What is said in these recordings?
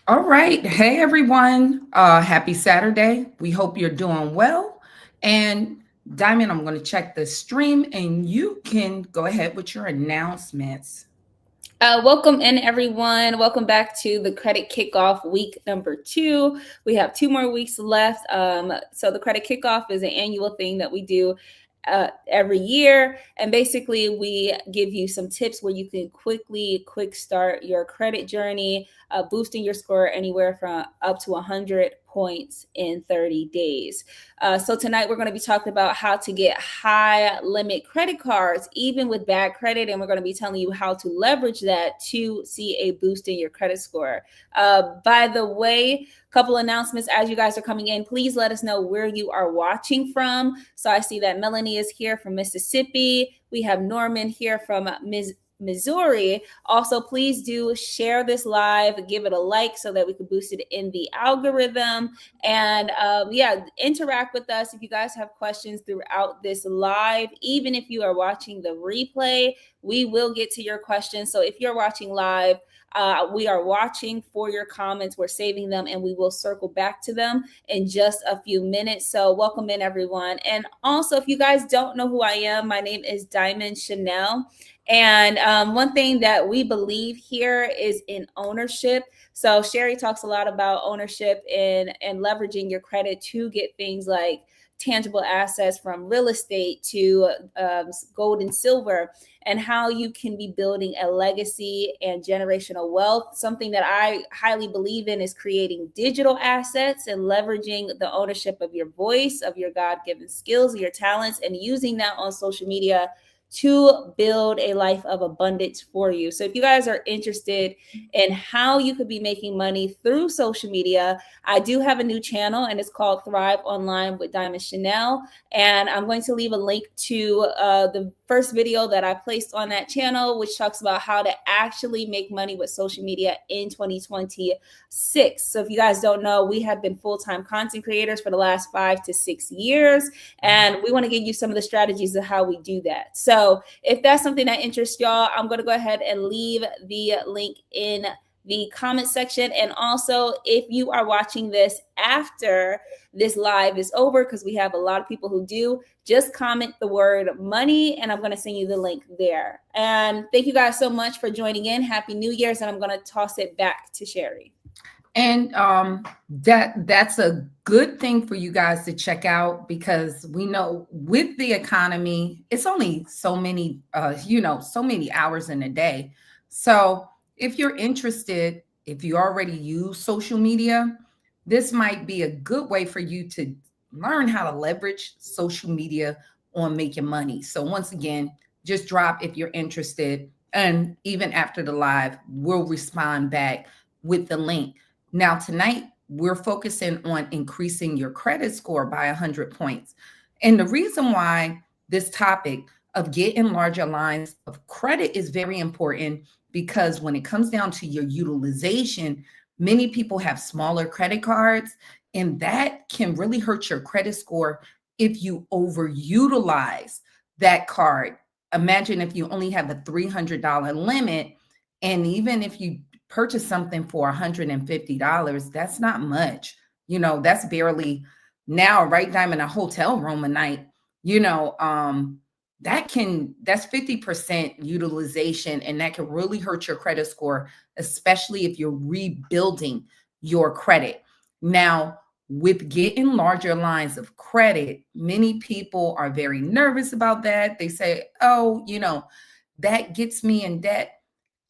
All right. Hey, everyone. Happy Saturday. We hope you're doing well. And Diamond, I'm going to check the stream and you can go ahead with your announcements. Welcome in, everyone. Welcome back to the Credit Kickoff week number 2. We have 2 more weeks left. So the Credit Kickoff is an annual thing that we do every year, and basically we give you some tips where you can quick start your credit journey, boosting your score anywhere from up to 100 points in 30 days. So tonight we're going to be talking about how to get high limit credit cards, even with bad credit, and we're going to be telling you how to leverage that to see a boost in your credit score. By the way, couple announcements as you guys are coming in. Please let us know where you are watching from. So I see that Melanie is here from Mississippi. We have Norman here from Missouri. Also, please do share this live, give it a like so that we can boost it in the algorithm. And interact with us if you guys have questions throughout this live. Even if you are watching the replay, we will get to your questions. So if you're watching live, we are watching for your comments. We're saving them and we will circle back to them in just a few minutes. So welcome in, everyone. And also, if you guys don't know who I am, my name is Diamond Chanel. And one thing that we believe here is in ownership. So Sherry talks a lot about ownership and leveraging your credit to get things like tangible assets, from real estate to gold and silver, and how you can be building a legacy and generational wealth. Something that I highly believe in is creating digital assets and leveraging the ownership of your voice, of your God-given skills, your talents, and using that on social media to build a life of abundance for you. So if you guys are interested in how you could be making money through social media, I do have a new channel and it's called Thrive Online with Diamond Chanel. And I'm going to leave a link to the first video that I placed on that channel, which talks about how to actually make money with social media in 2026. So if you guys don't know, we have been full-time content creators for the last 5 to 6 years. And we want to give you some of the strategies of how we do that. So if that's something that interests y'all, I'm going to go ahead and leave the link in the comment section. And also, if you are watching this after this live is over, because we have a lot of people who do, just comment the word money and I'm going to send you the link there. And thank you guys so much for joining in. Happy New Year's. And I'm going to toss it back to Sherry. And that's a good thing for you guys to check out because we know with the economy, it's only so many so many hours in a day. So if you're interested, if you already use social media, this might be a good way for you to learn how to leverage social media on making money. So once again, just drop if you're interested. And even after the live, we'll respond back with the link. Now, tonight, we're focusing on increasing your credit score by 100 points. And the reason why this topic of getting larger lines of credit is very important because when it comes down to your utilization, many people have smaller credit cards, and that can really hurt your credit score if you overutilize that card. Imagine if you only have a $300 limit, and even if you purchase something for $150, that's not much. That's barely now, right? Now I'm in a hotel room a night, you know, that's 50% utilization, and that can really hurt your credit score, especially if you're rebuilding your credit. Now, with getting larger lines of credit, many people are very nervous about that. They say, oh, that gets me in debt.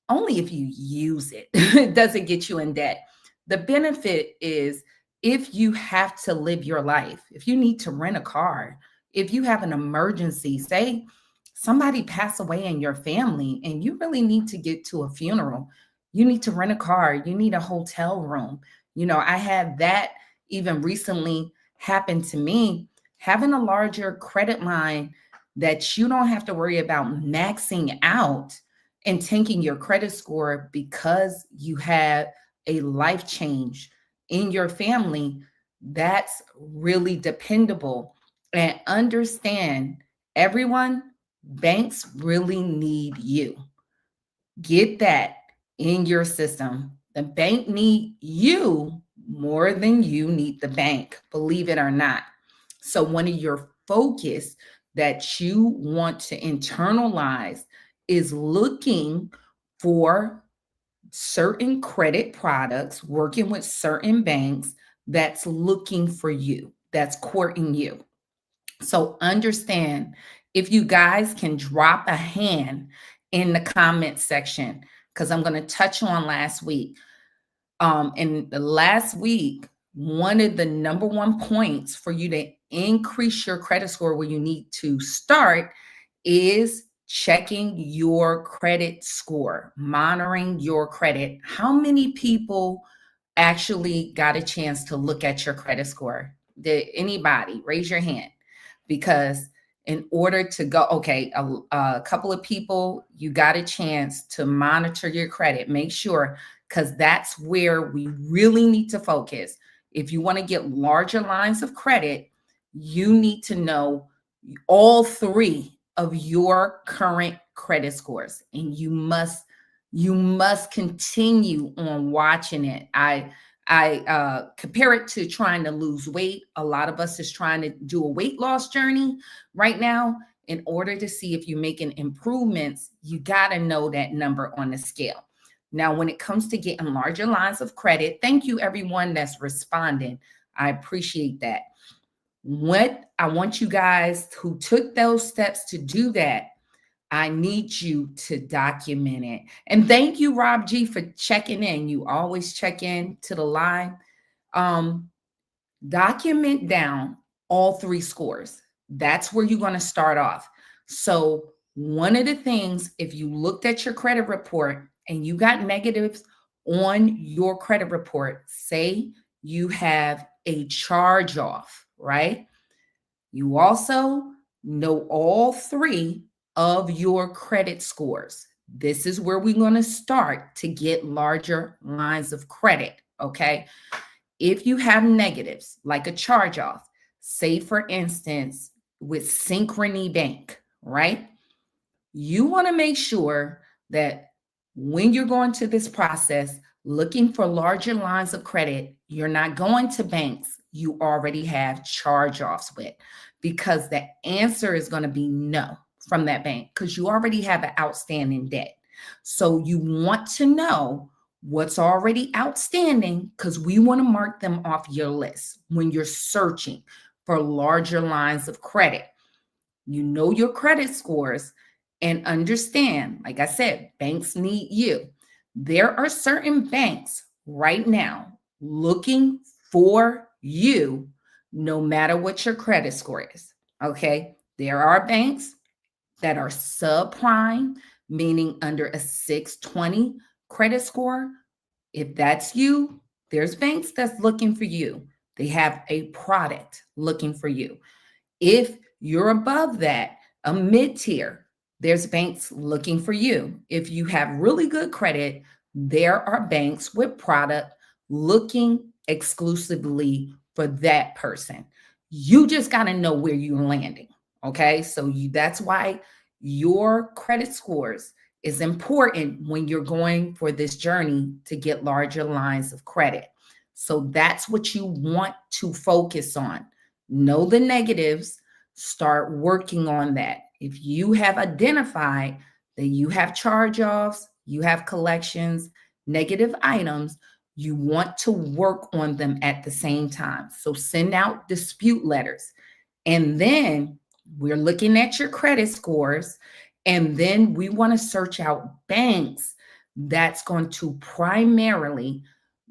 Only if you use it. It doesn't get you in debt. The benefit is if you have to live your life, if you need to rent a car, if you have an emergency, say somebody passed away in your family and you really need to get to a funeral, you need to rent a car, you need a hotel room. I had that even recently happen to me. Having a larger credit line that you don't have to worry about maxing out and tanking your credit score because you had a life change in your family, that's really dependable. And understand, everyone, banks really need you. Get that in your system. The bank need you more than you need the bank, believe it or not. So one of your focus that you want to internalize is looking for certain credit products, working with certain banks that's looking for you, that's courting you. So understand, if you guys can drop a hand in the comment section, because I'm going to touch on last week. In the last week, one of the number one points for you to increase your credit score, where you need to start, is checking your credit score, monitoring your credit. How many people actually got a chance to look at your credit score? Did anybody raise your hand? Because in order to go, okay, a couple of people, you got a chance to monitor your credit. Make sure, because that's where we really need to focus. If you want to get larger lines of credit, you need to know all three of your current credit scores, and you must continue on watching it. I compare it to trying to lose weight. A lot of us is trying to do a weight loss journey right now. In order to see if you're making improvements, you got to know that number on the scale. Now, when it comes to getting larger lines of credit, thank you everyone that's responding. I appreciate that. What I want you guys who took those steps to do that, I need you to document it. And thank you, Rob G, for checking in. You always check in to the live. Um, Document down all three scores. That's where you're going to start off. So, one of the things, if you looked at your credit report and you got negatives on your credit report, say you have a charge off, right? You also know all three of your credit scores. This is where we're going to start to get larger lines of credit. Okay. If you have negatives, like a charge off, say for instance, with Synchrony Bank, right? You want to make sure that when you're going to this process, looking for larger lines of credit, you're not going to banks you already have charge offs with, because the answer is going to be no from that bank, because you already have an outstanding debt. So you want to know what's already outstanding, because we want to mark them off your list when you're searching for larger lines of credit. You know your credit scores, and understand, like I said, banks need you. There are certain banks right now looking for you, no matter what your credit score is. Okay. There are banks that are subprime, meaning under a 620 credit score. If that's you, there's banks that's looking for you. They have a product looking for you. If you're above that, a mid tier, there's banks looking for you. If you have really good credit, there are banks with product looking exclusively for that person. You just got to know where you're landing. Okay. So that's why your credit scores is important when you're going for this journey to get larger lines of credit. So that's what you want to focus on. Know the negatives, start working on that. If you have identified that you have charge offs, you have collections, negative items, you want to work on them at the same time. So send out dispute letters. And then we're looking at your credit scores. And then we want to search out banks that's going to primarily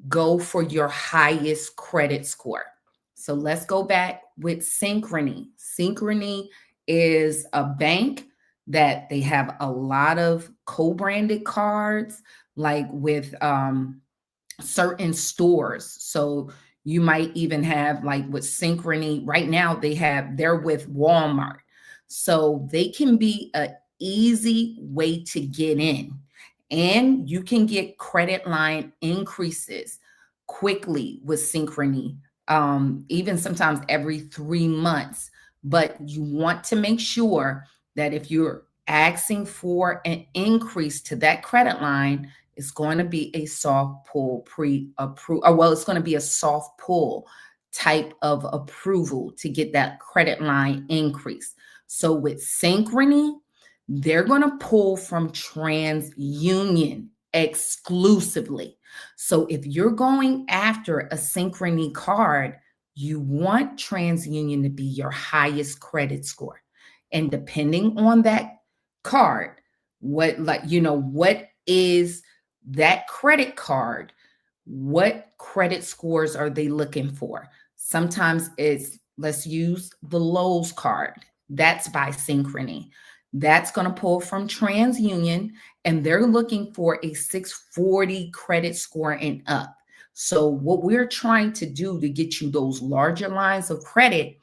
go for your highest credit score. So let's go back with Synchrony. Synchrony is a bank that they have a lot of co-branded cards, like with certain stores. So you might even have, like with Synchrony right now, they're with Walmart. So they can be an easy way to get in. And you can get credit line increases quickly with Synchrony, even sometimes every 3 months. But you want to make sure that if you're asking for an increase to that credit line, It's going to be a soft pull pre-approve, or well, it's going to be a soft pull type of approval to get that credit line increase. So with Synchrony, they're going to pull from TransUnion exclusively. So if you're going after a Synchrony card, you want TransUnion to be your highest credit score. And depending on that card, what is that credit card? What credit scores are they looking for? Sometimes it's, let's use the Lowe's card. That's by Synchrony. That's going to pull from TransUnion, and they're looking for a 640 credit score and up. So what we're trying to do to get you those larger lines of credit,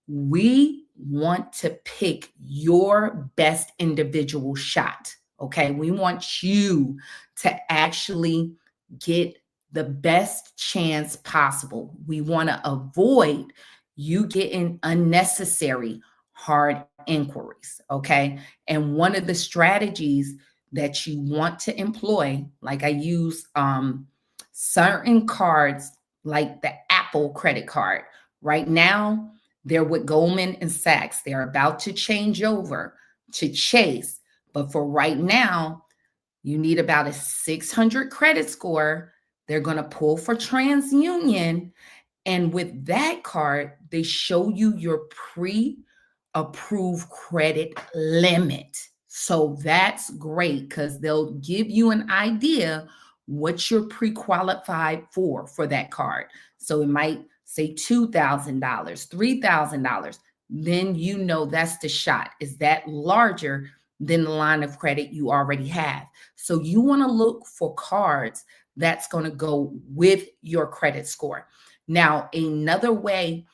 we want to pick your best individual shot. Okay. We want you to actually get the best chance possible. We want to avoid you getting unnecessary hard inquiries. Okay. And one of the strategies that you want to employ, like I use certain cards, like the Apple credit card. Right now, they're with Goldman and Sachs. They're about to change over to Chase. But for right now, you need about a 600 credit score. They're going to pull for TransUnion. And with that card, they show you your pre-approved credit limit. So that's great because they'll give you an idea what you're pre-qualified for that card. So it might say $2,000, $3,000. Then you know that's the shot. Is that larger than the line of credit you already have? So you want to look for cards that's going to go with your credit score. Now, another way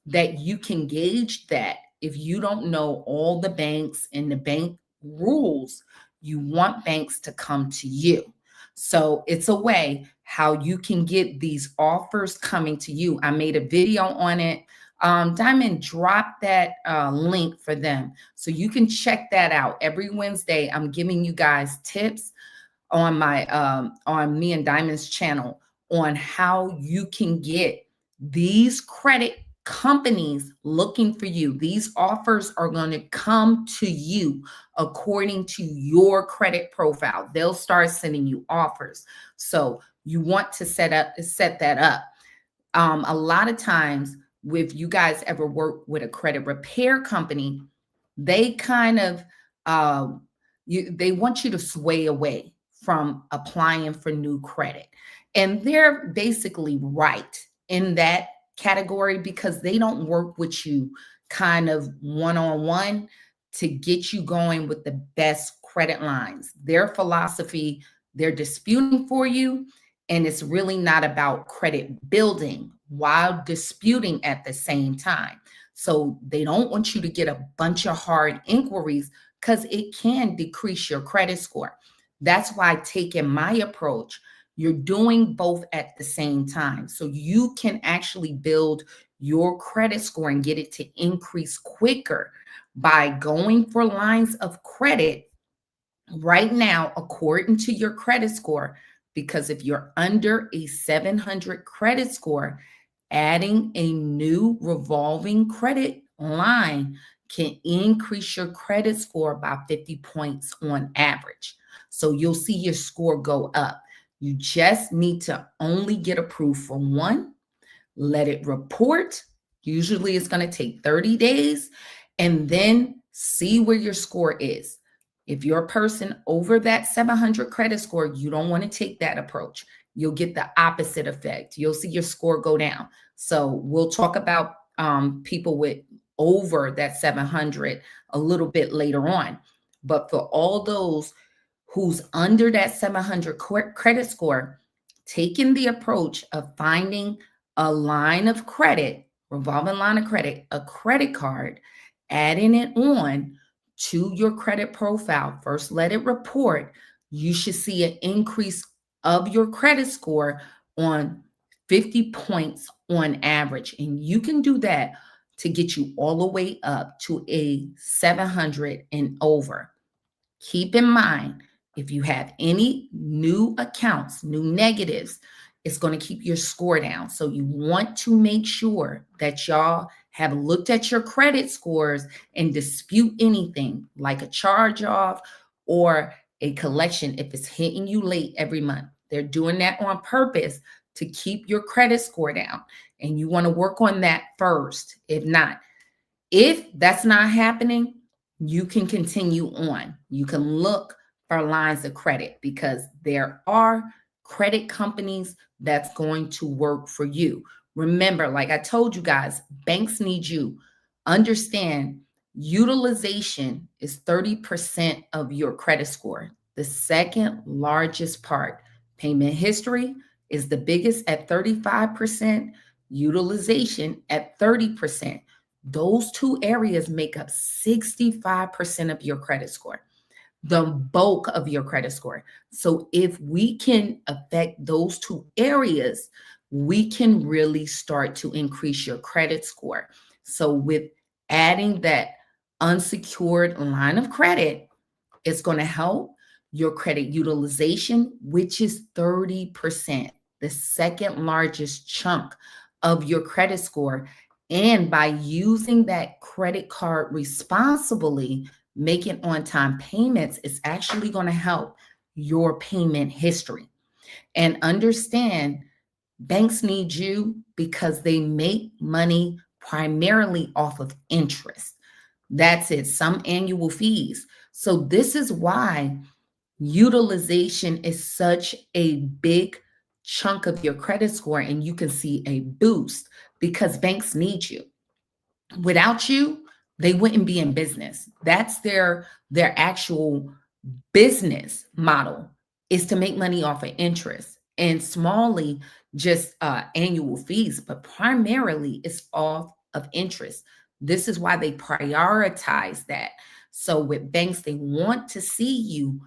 that you can gauge that, if you don't know all the banks and the bank rules, you want banks to come to you. So it's a way how you can get these offers coming to you. I made a video on it. Diamond, drop that link for them so you can check that out. Every Wednesday, I'm giving you guys tips on my on me and Diamond's channel on how you can get these credit companies looking for you. These offers are going to come to you according to your credit profile. They'll start sending you offers. So you want to set that up. A lot of times, if you guys ever work with a credit repair company, they kind of they want you to sway away from applying for new credit. And they're basically right in that category because they don't work with you kind of one-on-one to get you going with the best credit lines. Their philosophy, they're disputing for you, and it's really not about credit building while disputing at the same time. So they don't want you to get a bunch of hard inquiries because it can decrease your credit score. That's why taking my approach, you're doing both at the same time. So you can actually build your credit score and get it to increase quicker by going for lines of credit right now, according to your credit score. Because if you're under a 700 credit score, adding a new revolving credit line can increase your credit score by 50 points on average. So you'll see your score go up. You just need to only get approved for one, let it report. Usually it's going to take 30 days, and then see where your score is. If you're a person over that 700 credit score, you don't want to take that approach. You'll get the opposite effect. You'll see your score go down. So we'll talk about people with over that 700 a little bit later on. But for all those who's under that 700 credit score, taking the approach of finding a line of credit, revolving line of credit, a credit card, adding it on to your credit profile. First, let it report. You should see an increase of your credit score on 50 points on average. And you can do that to get you all the way up to a 700 and over. Keep in mind, If you have any new accounts, new negatives, it's going to keep your score down. So you want to make sure that y'all have looked at your credit scores and dispute anything like a charge off or a collection if it's hitting you late every month. They're doing that on purpose to keep your credit score down. And you want to work on that first. If that's not happening, you can continue on. You can look for lines of credit because there are credit companies that's going to work for you. Remember, like I told you guys, banks need you. Understand utilization is 30% of your credit score. The second largest part, payment history, is the biggest at 35%, utilization at 30%. Those two areas make up 65% of your credit score, the bulk of your credit score. So if we can affect those two areas, we can really start to increase your credit score. So with adding that unsecured line of credit, it's going to help your credit utilization, which is 30%, the second largest chunk of your credit score. And by using that credit card responsibly, making on time payments, is actually going to help your payment history. And understand banks need you because they make money primarily off of interest. That's it, some annual fees. So, this is why utilization is such a big chunk of your credit score, and you can see a boost because banks need you. Without you, they wouldn't be in business. That's their actual business model, is to make money off of interest and smallly just annual fees, but primarily it's off of interest. This is why they prioritize that. So with banks, they want to see you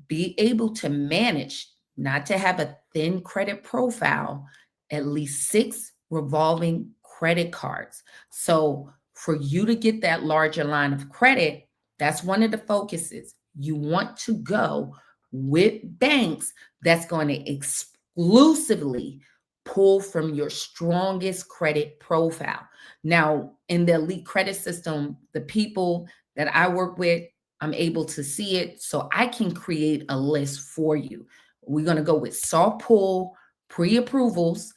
be able to manage, not to have a thin credit profile, at least 6 revolving credit cards. So for you to get that larger line of credit, that's one of the focuses. You want to go with banks that's going to exclusively pull from your strongest credit profile. Now, in the elite credit system, the people that I work with, I'm able to see it. So I can create a list for you. We're going to go with soft pull, pre approvals,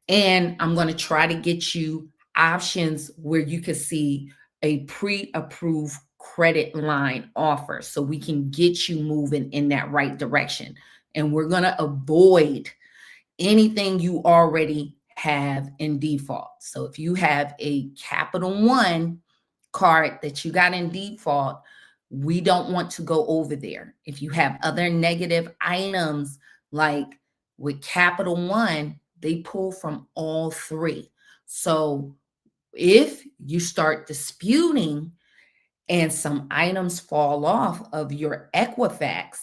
and I'm going to try to get you options where you can see a pre approved credit line offer so we can get you moving in that right direction. And we're going to avoid anything you already have in default. So if you have a Capital One card that you got in default, we don't want to go over there. If you have other negative items, like with Capital One, they pull from all three. So if you start disputing and some items fall off of your Equifax,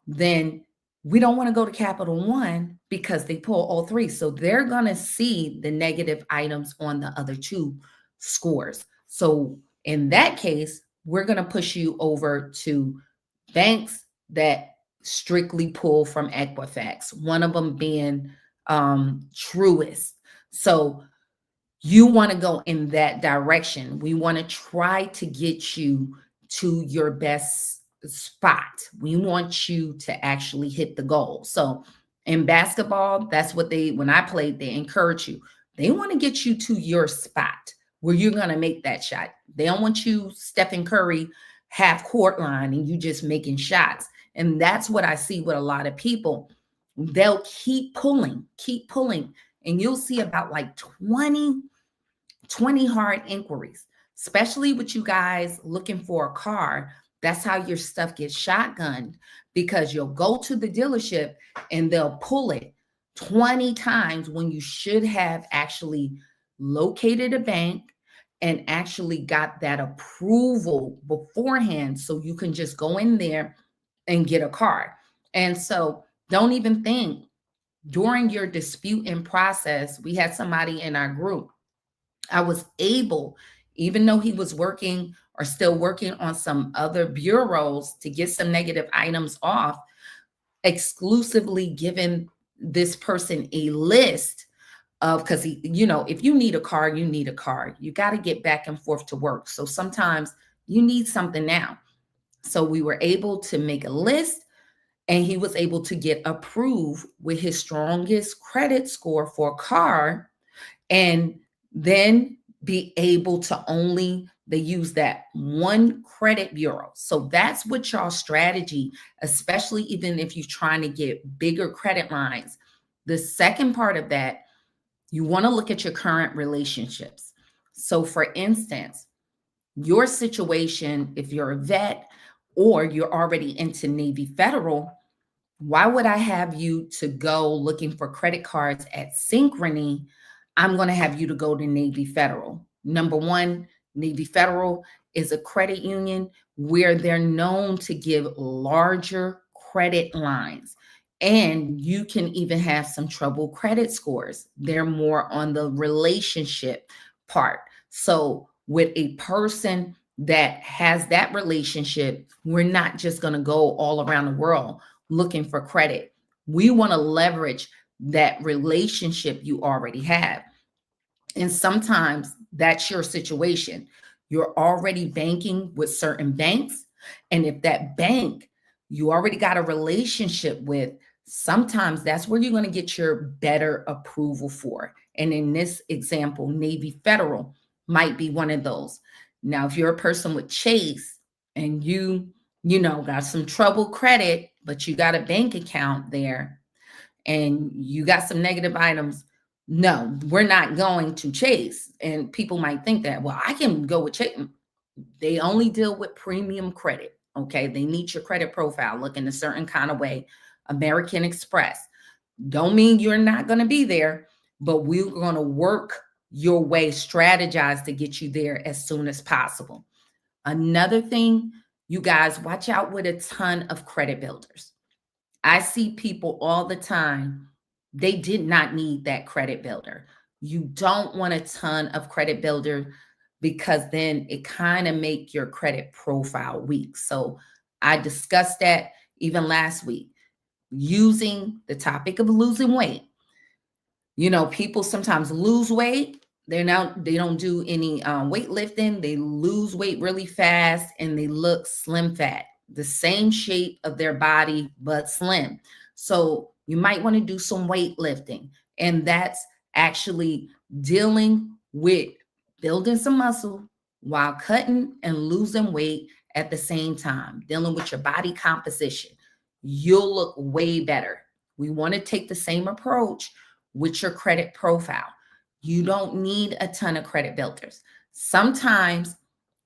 then we don't want to go to Capital One because they pull all three. So they're going to see the negative items on the other two scores. So in that case, we're going to push you over to banks that strictly pull from Equifax, one of them being Truist. So you want to go in that direction. We want to try to get you to your best spot. We want you to actually hit the goal. So in basketball, that's what when I played, they encourage you. They want to get you to your spot where you're going to make that shot. They don't want you Stephen Curry half court line and you just making shots. And that's what I see with a lot of people. They'll keep pulling, and you'll see about like 20 hard inquiries, especially with you guys looking for a car. That's how your stuff gets shotgunned, because you'll go to the dealership and they'll pull it 20 times when you should have actually located a bank and actually got that approval beforehand so you can just go in there and get a car. And so don't even think during your disputing process, we had somebody in our group. I was able, even though he was working or still working on some other bureaus to get some negative items off, exclusively giving this person a list of, because he, if you need a car, you need a car. You got to get back and forth to work. So sometimes you need something now. So we were able to make a list, and he was able to get approved with his strongest credit score for a car, and then be able to only they use that one credit bureau. So that's what y'all strategy, especially even if you're trying to get bigger credit lines. The second part of that, you want to look at your current relationships. So for instance, your situation, if you're a vet or you're already into Navy Federal, why would I have you to go looking for credit cards at Synchrony? I'm going to have you to go to Navy Federal. Number one, Navy Federal is a credit union where they're known to give larger credit lines. And you can even have some trouble credit scores. They're more on the relationship part. So, with a person that has that relationship, we're not just going to go all around the world looking for credit. We want to leverage that relationship you already have. And sometimes that's your situation. You're already banking with certain banks. And if that bank you already got a relationship with, sometimes that's where you're going to get your better approval for. And in this example, Navy Federal might be one of those. Now, if you're a person with Chase and got some trouble credit, but you got a bank account there and you got some negative items, no, we're not going to Chase. And people might think that, well, I can go with Chase. They only deal with premium credit. Okay. They need your credit profile looking a certain kind of way. American Express. Don't mean you're not going to be there, but we're going to work your way, strategize to get you there as soon as possible. Another thing, you guys watch out with a ton of credit builders. I see people all the time, they did not need that credit builder. You don't want a ton of credit builder because then it kind of make your credit profile weak. So I discussed that even last week, using the topic of losing weight. People sometimes lose weight. They don't do any weightlifting. They lose weight really fast and they look slim fat, the same shape of their body, but slim. So you might want to do some weightlifting. And that's actually dealing with building some muscle while cutting and losing weight at the same time, dealing with your body composition. You'll look way better. We want to take the same approach with your credit profile. You don't need a ton of credit builders. Sometimes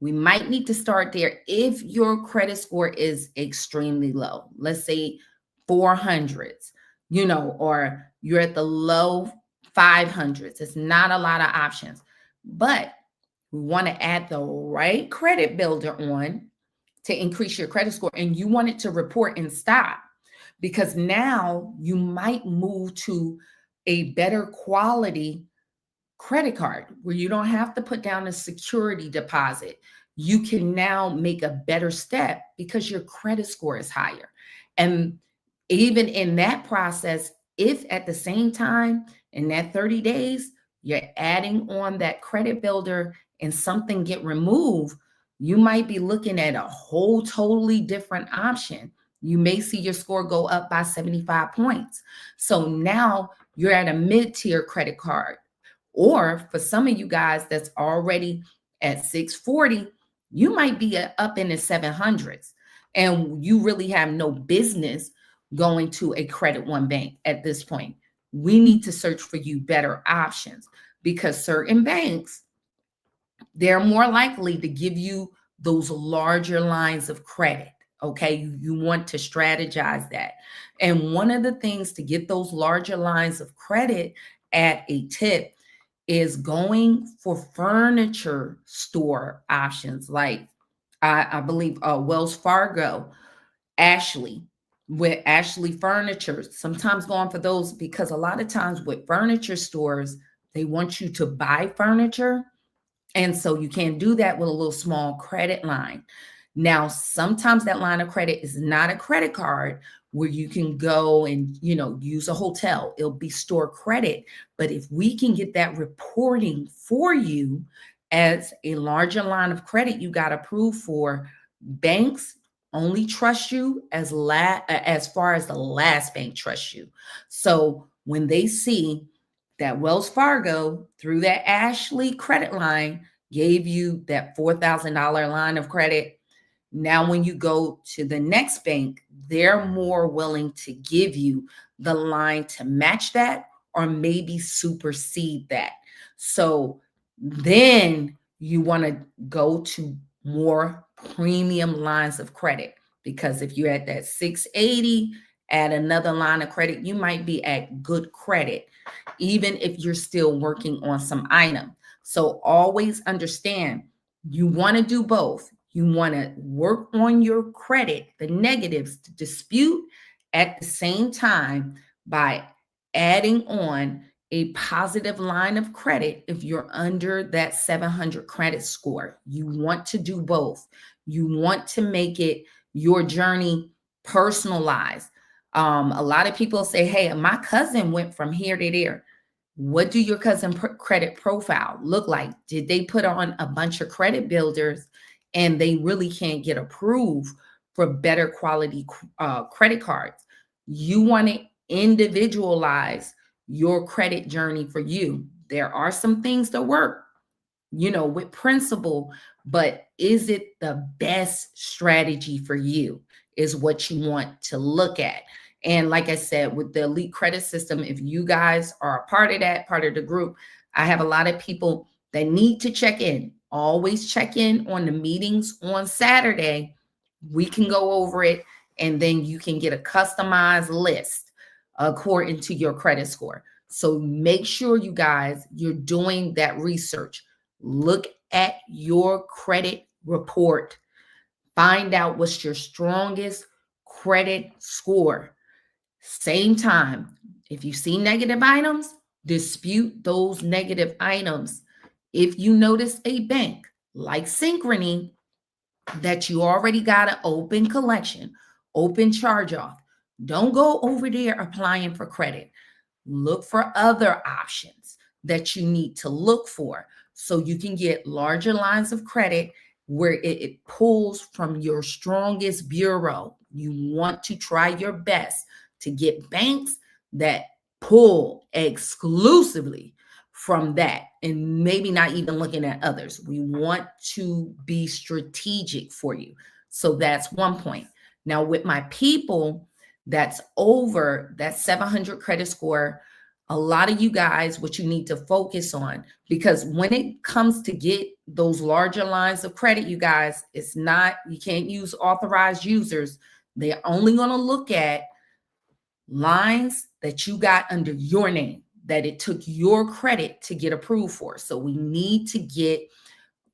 we might need to start there if your credit score is extremely low. Let's say 400s, or you're at the low 500s. It's not a lot of options, but we want to add the right credit builder on to increase your credit score, and you want it to report and stop, because now you might move to a better quality credit card where you don't have to put down a security deposit. You can now make a better step because your credit score is higher. And even in that process, if at the same time in that 30 days, you're adding on that credit builder and something get removed, you might be looking at a whole totally different option. You may see your score go up by 75 points. So now you're at a mid-tier credit card. Or for some of you guys that's already at 640, you might be up in the 700s. And you really have no business going to a Credit One bank at this point. We need to search for you better options, because certain banks, they're more likely to give you those larger lines of credit. Okay, you want to strategize that. And one of the things to get those larger lines of credit at a tip is going for furniture store options, like I believe Wells Fargo, Ashley, with Ashley Furniture. Sometimes going for those, because a lot of times with furniture stores, they want you to buy furniture. And so you can't do that with a little small credit line. Now, sometimes that line of credit is not a credit card, where you can go and, use a hotel. It'll be store credit. But if we can get that reporting for you as a larger line of credit you got approved for, banks only trust you as far as the last bank trusts you. So when they see that Wells Fargo through that Ashley credit line gave you that $4,000 line of credit, now when you go to the next bank, they're more willing to give you the line to match that or maybe supersede that. So then you want to go to more premium lines of credit, because if you're at that 680, add another line of credit, you might be at good credit even if you're still working on some item. So always understand, you want to do both. You want to work on your credit, the negatives to dispute, at the same time by adding on a positive line of credit if you're under that 700 credit score. You want to do both. You want to make it your journey personalized. A lot of people say, hey, my cousin went from here to there. What do your cousin credit profile look like? Did they put on a bunch of credit builders and they really can't get approved for better quality credit cards? You want to individualize your credit journey for you. There are some things that work, with principle, but is it the best strategy for you is what you want to look at. And like I said, with the elite credit system, if you guys are a part of that, part of the group, I have a lot of people that need to check in. Always check in on the meetings on Saturday. We can go over it, and then you can get a customized list according to your credit score. So make sure you guys, you're doing that research. Look at your credit report. Find out what's your strongest credit score. Same time, if you see negative items, dispute those negative items. If you notice a bank like Synchrony that you already got an open collection, open charge off, don't go over there applying for credit. Look for other options that you need to look for so you can get larger lines of credit where it pulls from your strongest bureau. You want to try your best to get banks that pull exclusively from that and maybe not even looking at others. We want to be strategic for you. So that's one point. Now, with my people that's over that 700 credit score, a lot of you guys, what you need to focus on, because when it comes to get those larger lines of credit, you guys, it's not, you can't use authorized users. They're only going to look at lines that you got under your name, that it took your credit to get approved for. So we need to get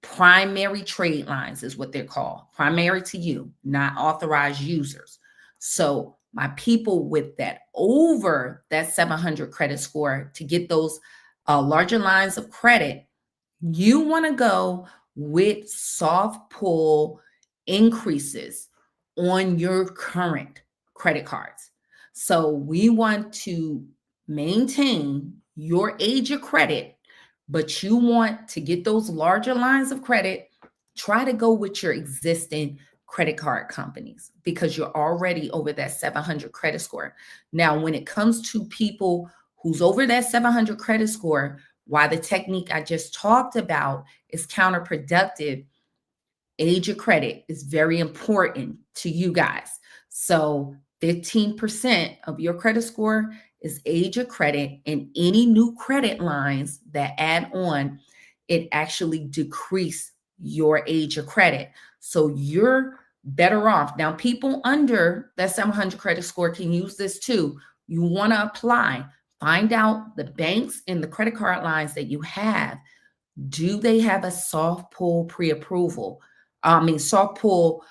primary trade lines, is what they're called, primary to you, not authorized users. So my people with that over that 700 credit score, to get those larger lines of credit, you want to go with soft pull increases on your current credit cards. So we want to maintain your age of credit, but you want to get those larger lines of credit. Try to go with your existing credit card companies because you're already over that 700 credit score. Now, when it comes to people who's over that 700 credit score, why the technique I just talked about is counterproductive, age of credit is very important to you guys. So 15% of your credit score is age of credit, and any new credit lines that add on, it actually decrease your age of credit. So you're better off. Now, people under that 700 credit score can use this too. You want to apply, find out the banks and the credit card lines that you have. Do they have a soft pull pre-approval? Soft pull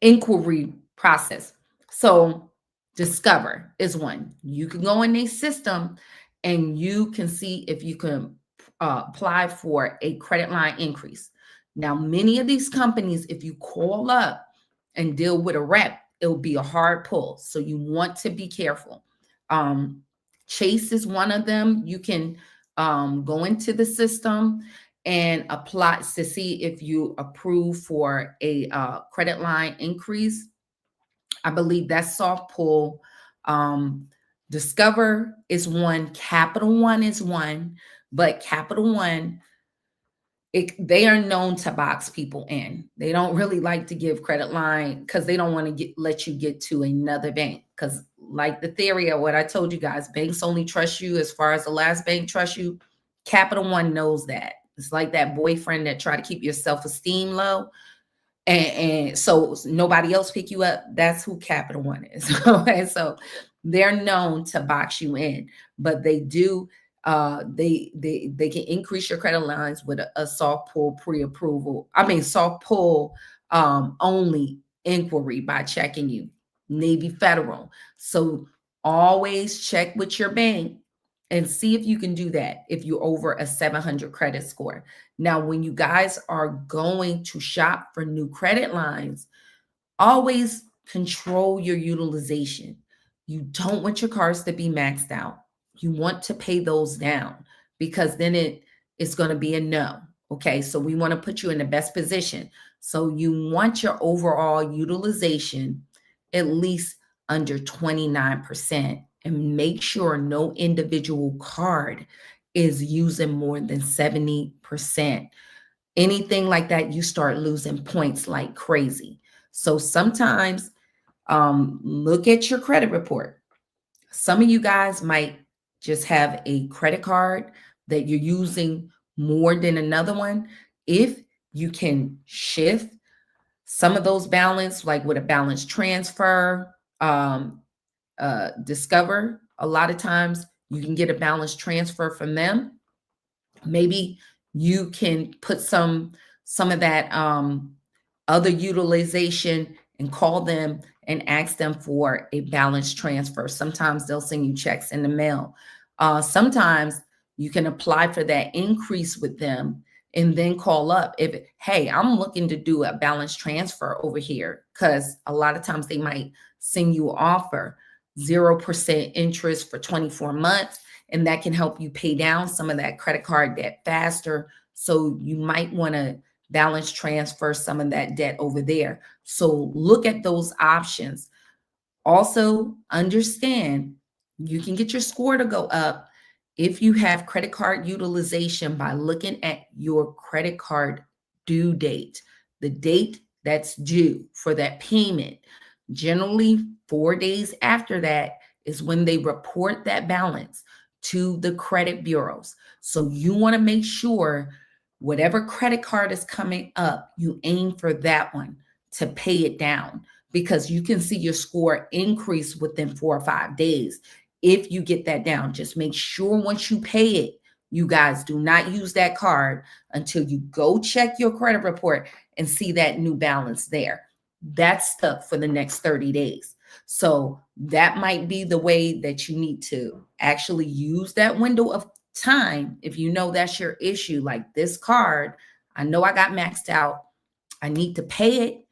inquiry process. So Discover is one. You can go in a system and you can see if you can apply for a credit line increase. Now, many of these companies, if you call up and deal with a rep, it'll be a hard pull. So you want to be careful. Um, Chase is one of them. You can go into the system and apply to see if you approve for a credit line increase. I believe that's soft pull. Um, Discover is one, Capital One is one, but Capital One, they are known to box people in. They don't really like to give credit line because they don't want to let you get to another bank. Because like the theory of what I told you guys, banks only trust you as far as the last bank trusts you. Capital One knows that. It's like that boyfriend that try to keep your self-esteem low. And so nobody else pick you up. That's who Capital One is. And so they're known to box you in, but they do they can increase your credit lines with a soft pull pre-approval. I mean soft pull only inquiry by checking you. Navy Federal. So always check with your bank and see if you can do that if you're over a 700 credit score. Now, when you guys are going to shop for new credit lines, always control your utilization. You don't want your cards to be maxed out. You want to pay those down because then it's going to be a no. Okay, so we want to put you in the best position. So you want your overall utilization at least under 29% and make sure no individual card is using more than 70%. Anything like that, you start losing points like crazy. So sometimes look at your credit report. Some of you guys might just have a credit card that you're using more than another one. If you can shift some of those balance, like with a balance transfer, Discover, a lot of times you can get a balance transfer from them. Maybe you can put some of that other utilization and call them and ask them for a balance transfer. Sometimes they'll send you checks in the mail. Sometimes you can apply for that increase with them and then call up if, hey, I'm looking to do a balance transfer over here, because a lot of times they might send you an offer, 0% interest for 24 months. And that can help you pay down some of that credit card debt faster. So you might want to balance transfer some of that debt over there. So look at those options. Also, understand you can get your score to go up if you have credit card utilization by looking at your credit card due date, the date that's due for that payment. Generally, 4 days after that is when they report that balance to the credit bureaus. So you want to make sure whatever credit card is coming up, you aim for that one to pay it down, because you can see your score increase within 4 or 5 days if you get that down. Just make sure once you pay it, you guys do not use that card until you go check your credit report and see that new balance there. That's stuck for the next 30 days. So that might be the way that you need to actually use that window of time. If you know that's your issue, like this card, I know I got maxed out, I need to pay it,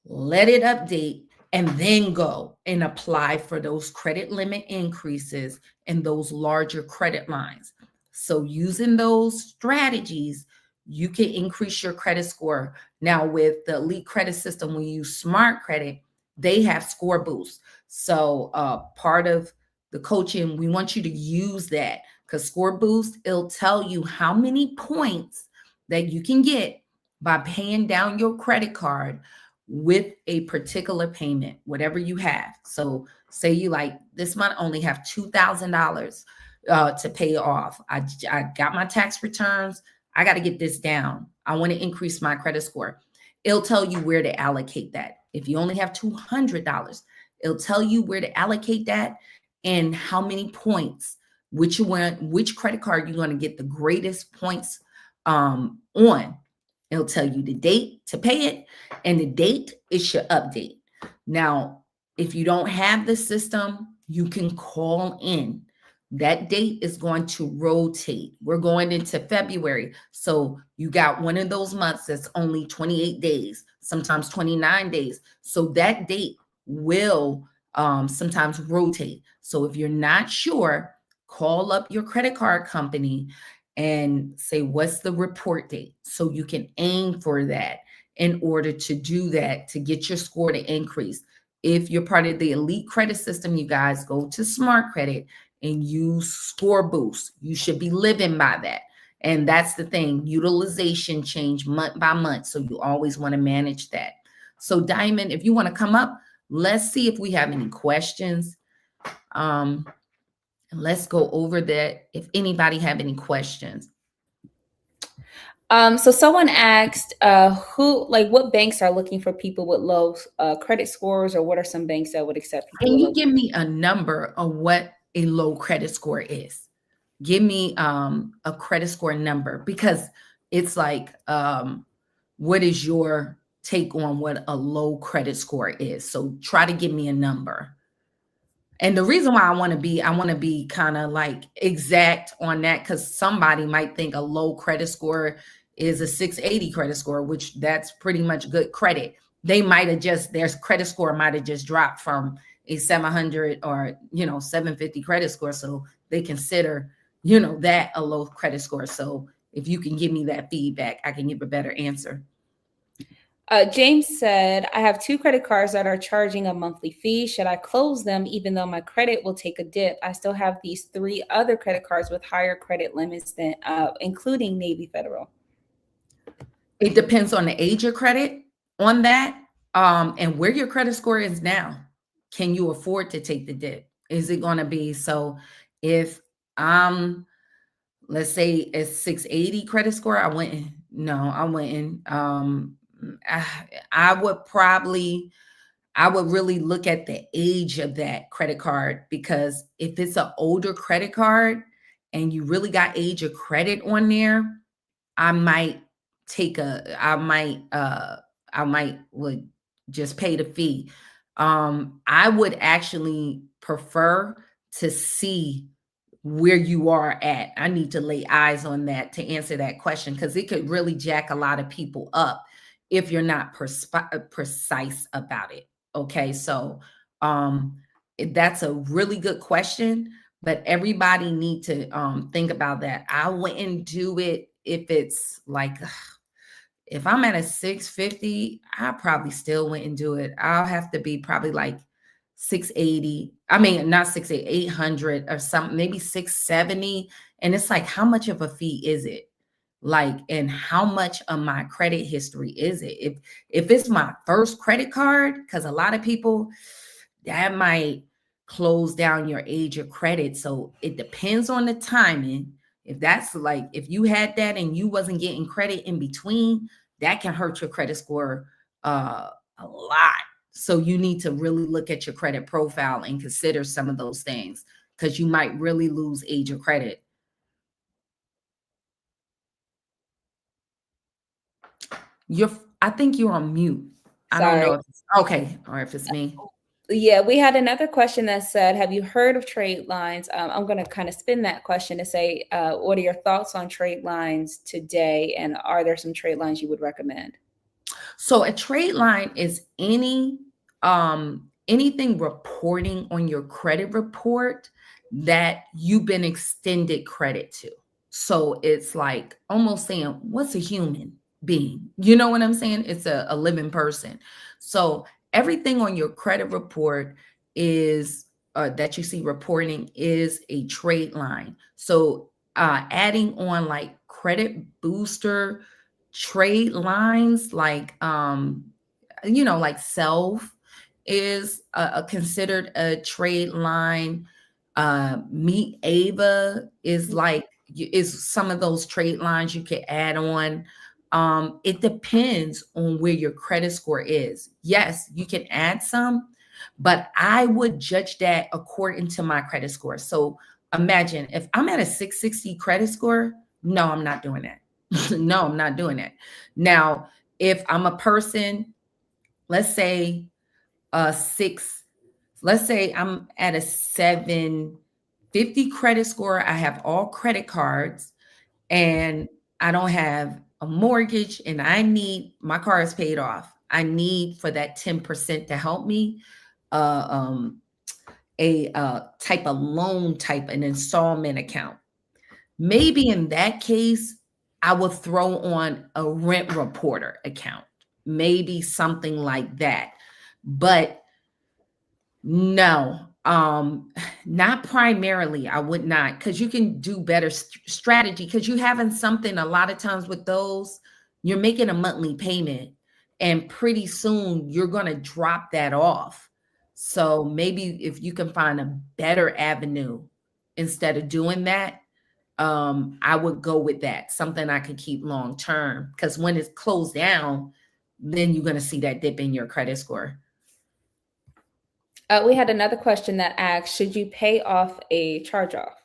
let it update, and then go and apply for those credit limit increases and those larger credit lines. So using those strategies, you can increase your credit score. Now with the elite credit system, when you use smart credit, they have score boosts. So part of the coaching, we want you to use that, because score boost, it'll tell you how many points that you can get by paying down your credit card with a particular payment, whatever you have. So say you like this month only have $2,000 to pay off. I got my tax returns. I got to get this down. I want to increase my credit score. It'll tell you where to allocate that. If you only have $200, it'll tell you where to allocate that and how many points, which credit card you're going to get the greatest points on. It'll tell you the date to pay it, and the date it should update. Now, if you don't have the system, you can call in. That date is going to rotate. We're going into February. So you got one of those months that's only 28 days, sometimes 29 days. So that date will sometimes rotate. So if you're not sure, call up your credit card company and say, what's the report date? So you can aim for that in order to do that, to get your score to increase. If you're part of the elite credit system, you guys go to Smart Credit and use Score Boost. You should be living by that. And that's the thing, utilization change month by month. So you always want to manage that. So Diamond, if you want to come up, let's see if we have any questions. Let's go over that. If anybody have any questions. So someone asked, what banks are looking for people with low credit scores, or what are some banks that would accept people? Can you give me a number of what a low credit score is? Give me a credit score number, because it's like, what is your take on what a low credit score is? So try to give me a number. And the reason why I want to be kind of like exact on that, because somebody might think a low credit score is a 680 credit score, which that's pretty much good credit. They might have just, their credit score might have just dropped from a 700 or, 750 credit score. So they consider, that a low credit score. So if you can give me that feedback, I can give a better answer. James said, I have 2 credit cards that are charging a monthly fee. Should I close them even though my credit will take a dip? I still have these 3 other credit cards with higher credit limits than including Navy Federal. It depends on the age of credit on that, and where your credit score is now. Can you afford to take the dip? Is it going to be, so if let's say a 680 credit score, I wouldn't. I would really look at the age of that credit card, because if it's an older credit card and you really got age of credit on there, I might would just pay the fee. I would actually prefer to see where you are at. I need to lay eyes on that to answer that question, because it could really jack a lot of people up if you're not precise about it. Okay, so that's a really good question, but everybody need to think about that. I wouldn't do it if it's like, if I'm at a 650, I probably still wouldn't do it. I'll have to be probably like 680. I mean, not 680, 800 or something, maybe 670. And it's like, how much of a fee is it? Like, and how much of my credit history is it? If it's my first credit card, because a lot of people, that might close down your age of credit. So it depends on the timing. If that's like, if you had that and you wasn't getting credit in between, that can hurt your credit score a lot. So you need to really look at your credit profile and consider some of those things, because you might really lose age of credit. I think you're on mute. I don't know if it's okay, or if it's me. Yeah, we had another question that said, have you heard of trade lines? I'm going to kind of spin that question to say, what are your thoughts on trade lines today? And are there some trade lines you would recommend? So a trade line is anything reporting on your credit report that you've been extended credit to. So it's like almost saying, what's a human being? You know what I'm saying? It's a living person. So everything on your credit report is that you see reporting is a trade line. So adding on like credit booster trade lines, like like Self is considered a trade line. Meet Ava is like, is some of those trade lines you could add on. It depends on where your credit score is. Yes, you can add some, but I would judge that according to my credit score. So imagine if I'm at a 660 credit score, no, I'm not doing that. No, I'm not doing that. Now, if I'm a person, let's say let's say I'm at a 750 credit score, I have all credit cards, and I don't have a mortgage, and I need, my car is paid off. I need for that 10% to help me. uh, um, a type of loan type, an installment account. Maybe in that case, I would throw on a rent reporter account, maybe something like that. But no, not primarily. I would not, because you can do better strategy. Because you having something a lot of times with those, you're making a monthly payment, and pretty soon you're gonna drop that off. So maybe if you can find a better avenue instead of doing that, I would go with that. Something I could keep long term. Because when it's closed down, then you're gonna see that dip in your credit score. We had another question that asked, should you pay off a charge off?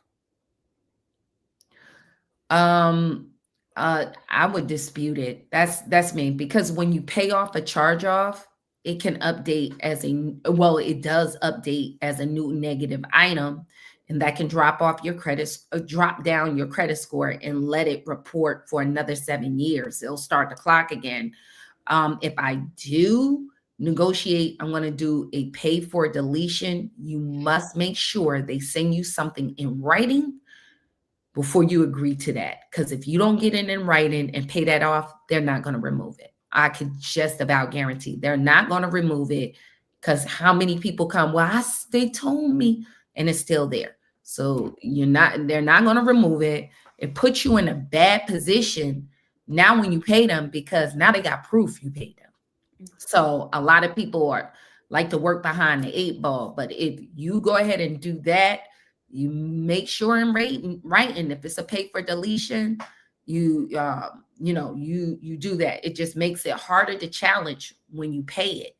I would dispute it. That's me, because when you pay off a charge off, it can update as well, it does update as a new negative item, and that can drop off your drop down your credit score and let it report for another 7 years. It'll start the clock again. If I do negotiate, I'm going to do a pay for deletion. You must make sure they send you something in writing before you agree to that. Because if you don't get it in writing and pay that off, they're not going to remove it. I could just about guarantee they're not going to remove it, because how many people come, well, they told me, and it's still there. So they're not going to remove it. It puts you in a bad position now when you pay them, because now they got proof you paid them. So a lot of people like to work behind the 8 ball, but if you go ahead and do that, you make sure in writing, if it's a pay for deletion, you you do that. It just makes it harder to challenge when you pay it,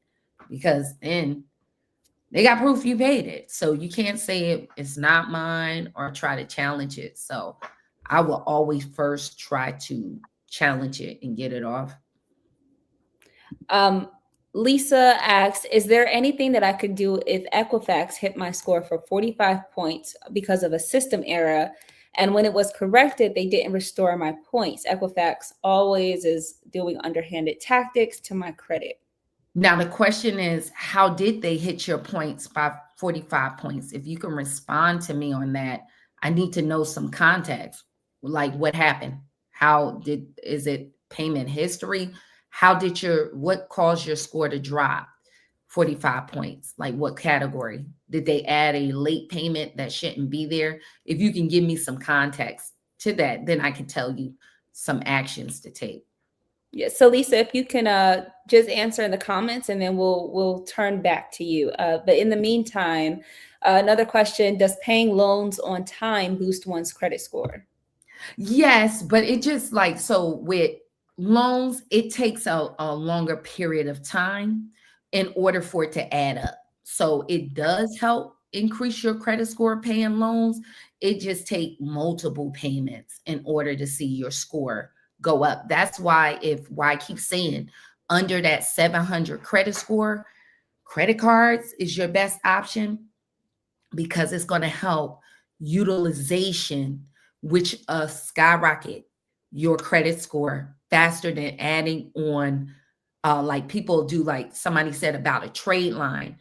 because then they got proof you paid it. So you can't say it's not mine or try to challenge it. So I will always first try to challenge it and get it off. Lisa asks, is there anything that I could do if Equifax hit my score for 45 points because of a system error? And when it was corrected, they didn't restore my points. Equifax always is doing underhanded tactics to my credit. Now, the question is, how did they hit your points by 45 points? If you can respond to me on that, I need to know some context. Like, what happened? Is it payment history? What caused your score to drop 45 points? Like, what category? Did they add a late payment that shouldn't be there? If you can give me some context to that, then I can tell you some actions to take. Yeah. So Lisa, if you can just answer in the comments, and then we'll turn back to you. But in the meantime, another question: does paying loans on time boost one's credit score? Yes, but it just like, so with loans, it takes a longer period of time in order for it to add up. So it does help increase your credit score paying loans. It just take multiple payments in order to see your score go up. That's why I keep saying, under that 700 credit score, credit cards is your best option, because it's going to help utilization, which skyrocket your credit score faster than adding on, like people do, like somebody said about a trade line.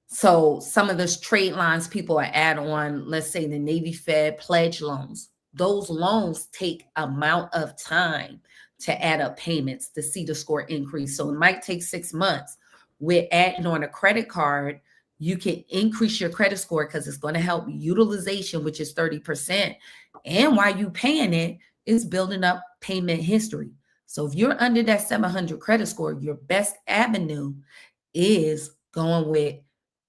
So some of those trade lines people are add on, let's say the Navy Fed pledge loans. Those loans take amount of time to add up payments to see the score increase. So it might take 6 months. With adding on a credit card, you can increase your credit score, because it's going to help utilization, which is 30%. And while you paying it, it's building up payment history. So if you're under that 700 credit score, your best avenue is going with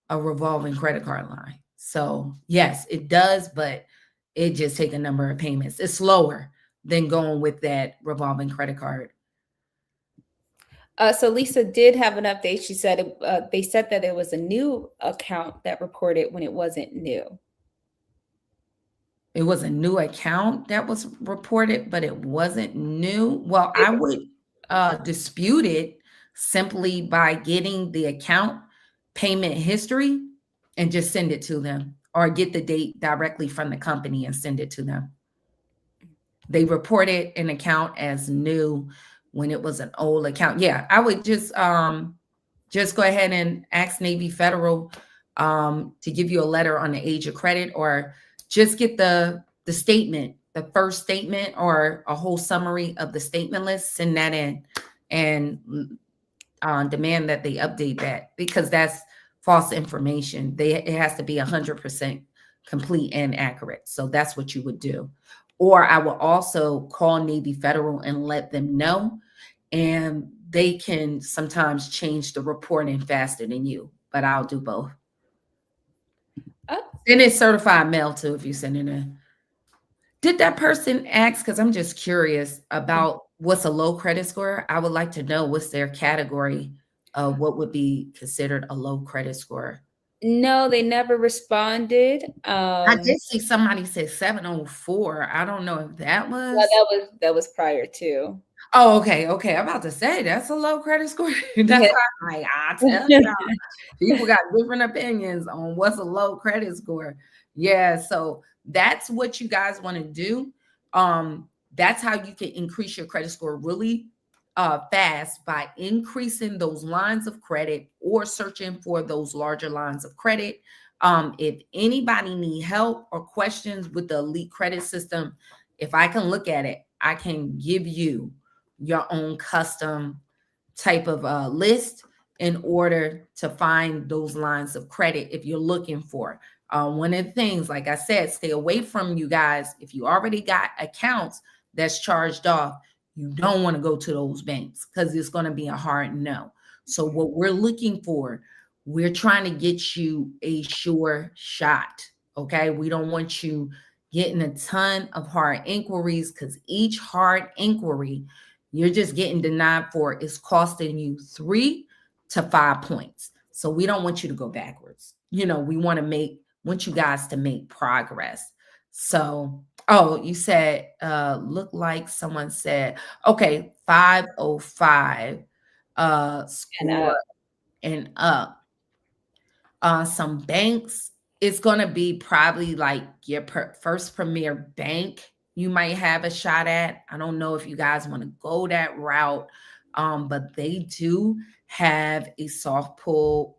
a revolving credit card line. So yes, it does, but it just take a number of payments. It's slower than going with that revolving credit card. So Lisa did have an update. She said they said that it was a new account that reported when it wasn't new. It was a new account that was reported, but it wasn't new. Well, I would dispute it simply by getting the account payment history and just send it to them, or get the date directly from the company and send it to them. They reported an account as new when it was an old account. Yeah, I would just just go ahead and ask Navy Federal to give you a letter on the age of credit, or just get the statement, the first statement, or a whole summary of the statement list. Send that in and demand that they update that, because that's false information. It has to be 100% complete and accurate. So that's what you would do. Or I will also call Navy Federal and let them know, and they can sometimes change the reporting faster than you, but I'll do both. Oh, Send it certified mail too if you send it in. Did that person ask? Because I'm just curious about what's a low credit score. I would like to know what's their category of what would be considered a low credit score. no, they never responded. I did see somebody say 704. I don't know if that Yeah, was. that was prior to. Oh, okay, okay. I'm about to say that's a low credit score. That's Yeah. why I'm like, I tell you, people got different opinions on what's a low credit score. Yeah, so that's what you guys want to do. That's how you can increase your credit score really fast, by increasing those lines of credit or searching for those larger lines of credit. If anybody need help or questions with the elite credit system, if I can look at it, I can give you your own custom type of list in order to find those lines of credit if you're looking for. One of the things, like I said, stay away from, you guys, if you already got accounts that's charged off, you don't want to go to those banks, because it's going to be a hard no. So what we're looking for, we're trying to get you a sure shot. Okay. We don't want you getting a ton of hard inquiries, because each hard inquiry you're just getting denied for is costing you 3 to 5 points. So we don't want you to go backwards. We want you guys to make progress. So, oh, you said, look like someone said, okay, 505 And score and up. Some banks, it's going to be probably like your first premier bank you might have a shot at. I don't know if you guys want to go that route, but they do have a soft pull,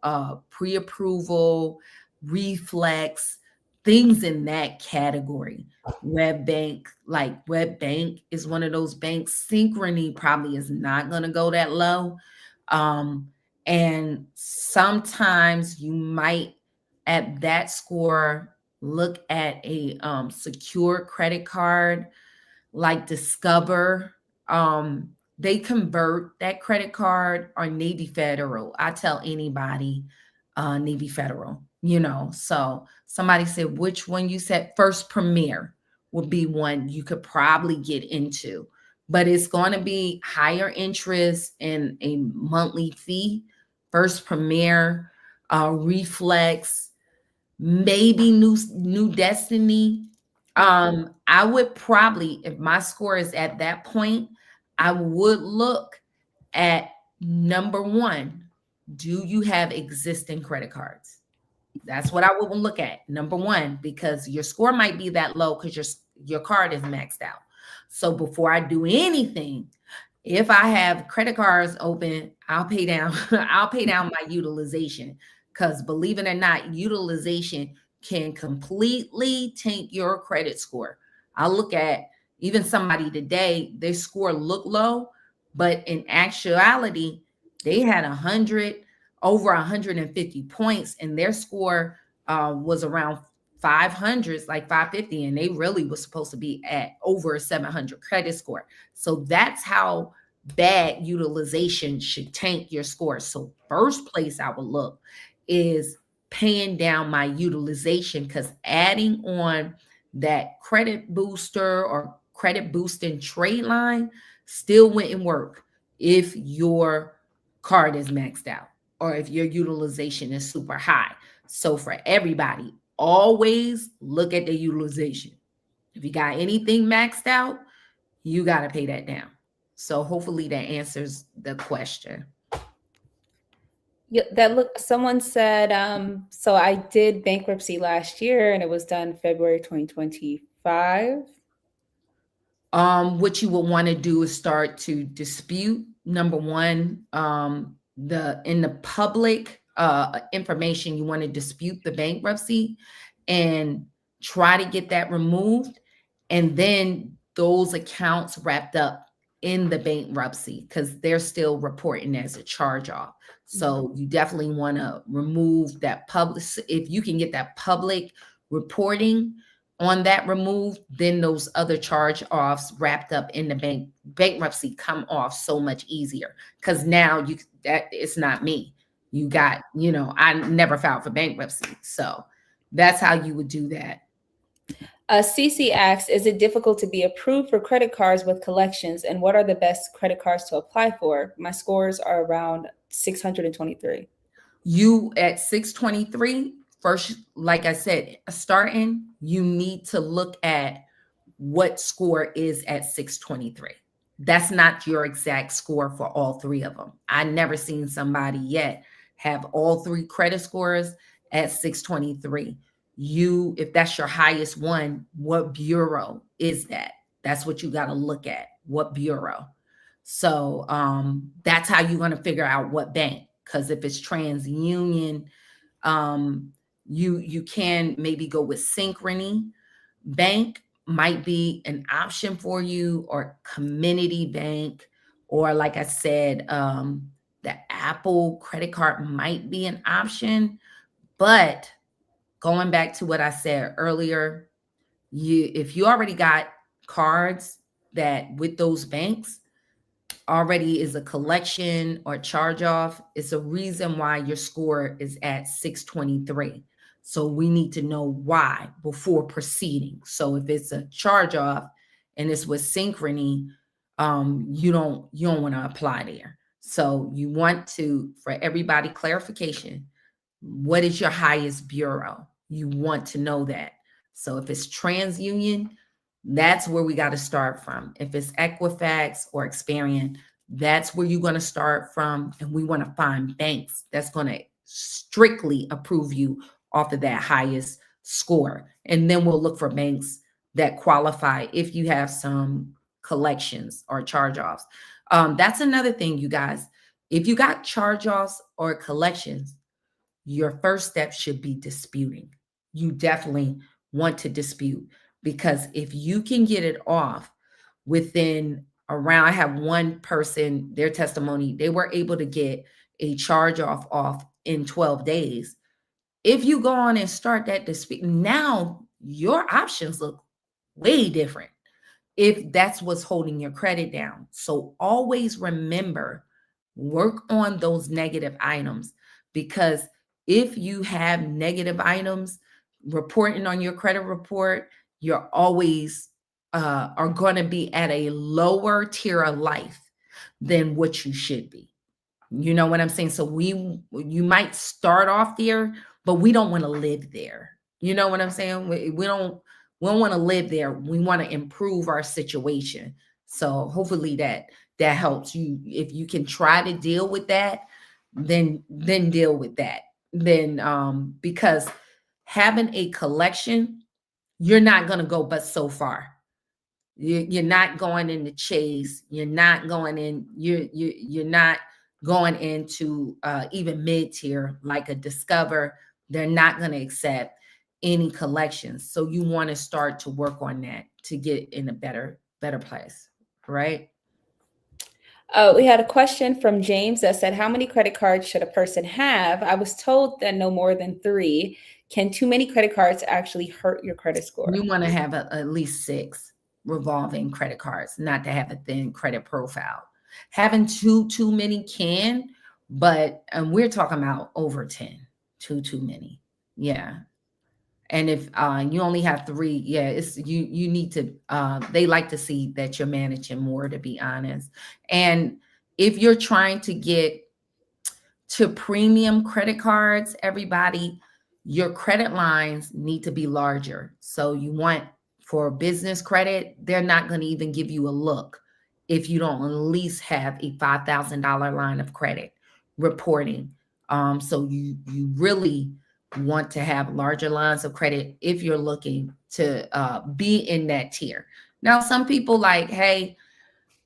pre-approval, reflex, things in that category. Web Bank is one of those banks. Synchrony probably is not going to go that low. Um, and sometimes you might, at that score, look at a secure credit card like Discover. They convert that credit card, or Navy Federal. I tell anybody, Navy Federal, So somebody said, which one you said? First Premier would be one you could probably get into, but it's going to be higher interest and a monthly fee. First Premier, Reflex, maybe New Destiny. I would probably, if my score is at that point, I would look at number one, do you have existing credit cards? That's what I would look at, number one, because your score might be that low because your card is maxed out. So before I do anything, if I have credit cards open, I'll pay down I'll pay down my utilization, because believe it or not, utilization can completely tank your credit score. I look at even somebody today, their score look low, but in actuality, they had 150 points, and their score was around 500s, like 550, and they really was supposed to be at over a 700 credit score. So that's how bad utilization should tank your score. So first place I would look is paying down my utilization, because adding on that credit booster or credit boosting trade line still wouldn't work if your card is maxed out or if your utilization is super high. So for everybody, always look at the utilization. If you got anything maxed out, you got to pay that down. So hopefully that answers the question. yeah, someone said, so I did bankruptcy last year and it was done February 2025. What you will want to do is start to dispute. Number one, in the public information, you want to dispute the bankruptcy and try to get that removed, and then those accounts wrapped up in the bankruptcy because they're still reporting as a charge off. So you definitely want to remove that public. If you can get that public reporting on that removed, then those other charge offs wrapped up in the bankruptcy come off so much easier, because now that it's not me. You got, I never filed for bankruptcy. So that's how you would do that. CC asks, is it difficult to be approved for credit cards with collections? And what are the best credit cards to apply for? My scores are around 623. You at 623, first, like I said, starting, you need to look at what score is at 623. That's not your exact score for all three of them. I never seen somebody yet have all three credit scores at 623. If that's your highest one, what bureau is that? That's what you got to look at. What bureau? So that's how you're going to figure out what bank. Because if it's TransUnion, you can maybe go with Synchrony Bank might be an option for you, or Community Bank, or like I said, the Apple credit card might be an option. But going back to what I said earlier, if you already got cards that with those banks already is a collection or charge off, it's a reason why your score is at 623. So we need to know why before proceeding. So if it's a charge off and it's with Synchrony, you don't want to apply there. So you want to, for everybody, clarification, what is your highest bureau? You want to know that. So if it's TransUnion, that's where we got to start from. If it's Equifax or Experian, that's where you're going to start from. And we want to find banks that's going to strictly approve you off of that highest score. And then we'll look for banks that qualify if you have some collections or charge offs. That's another thing, you guys. If you got charge offs or collections, your first step should be disputing. You definitely want to dispute, because if you can get it off within around, I have one person, their testimony, they were able to get a charge off in 12 days. If you go on and start that dispute, now your options look way different if that's what's holding your credit down. So always remember, work on those negative items, because if you have negative items reporting on your credit report, you're always are going to be at a lower tier of life than what you should be. You know what I'm saying? So you might start off there, but we don't want to live there. You know what I'm saying? We don't want to live there. We want to improve our situation. So hopefully that helps you. If you can try to deal with that, then deal with that. Then because having a collection, you're not going to go but so far. You're not going into Chase. You're not going in. You're not going into even mid tier like a Discover. They're not going to accept any collections. So you want to start to work on that to get in a better place, right? We had a question from James that said, how many credit cards should a person have? I was told that no more than 3. Can too many credit cards actually hurt your credit score? You want to have at least 6 revolving credit cards, not to have a thin credit profile. Having too many can, but we're talking about over 10. Too many. Yeah. And if you only have 3, yeah, it's you need to they like to see that you're managing more, to be honest. And if you're trying to get to premium credit cards, everybody, your credit lines need to be larger. So you want, for business credit, they're not going to even give you a look if you don't at least have a $5,000 line of credit reporting. So you really want to have larger lines of credit if you're looking to be in that tier. Now, some people like, hey,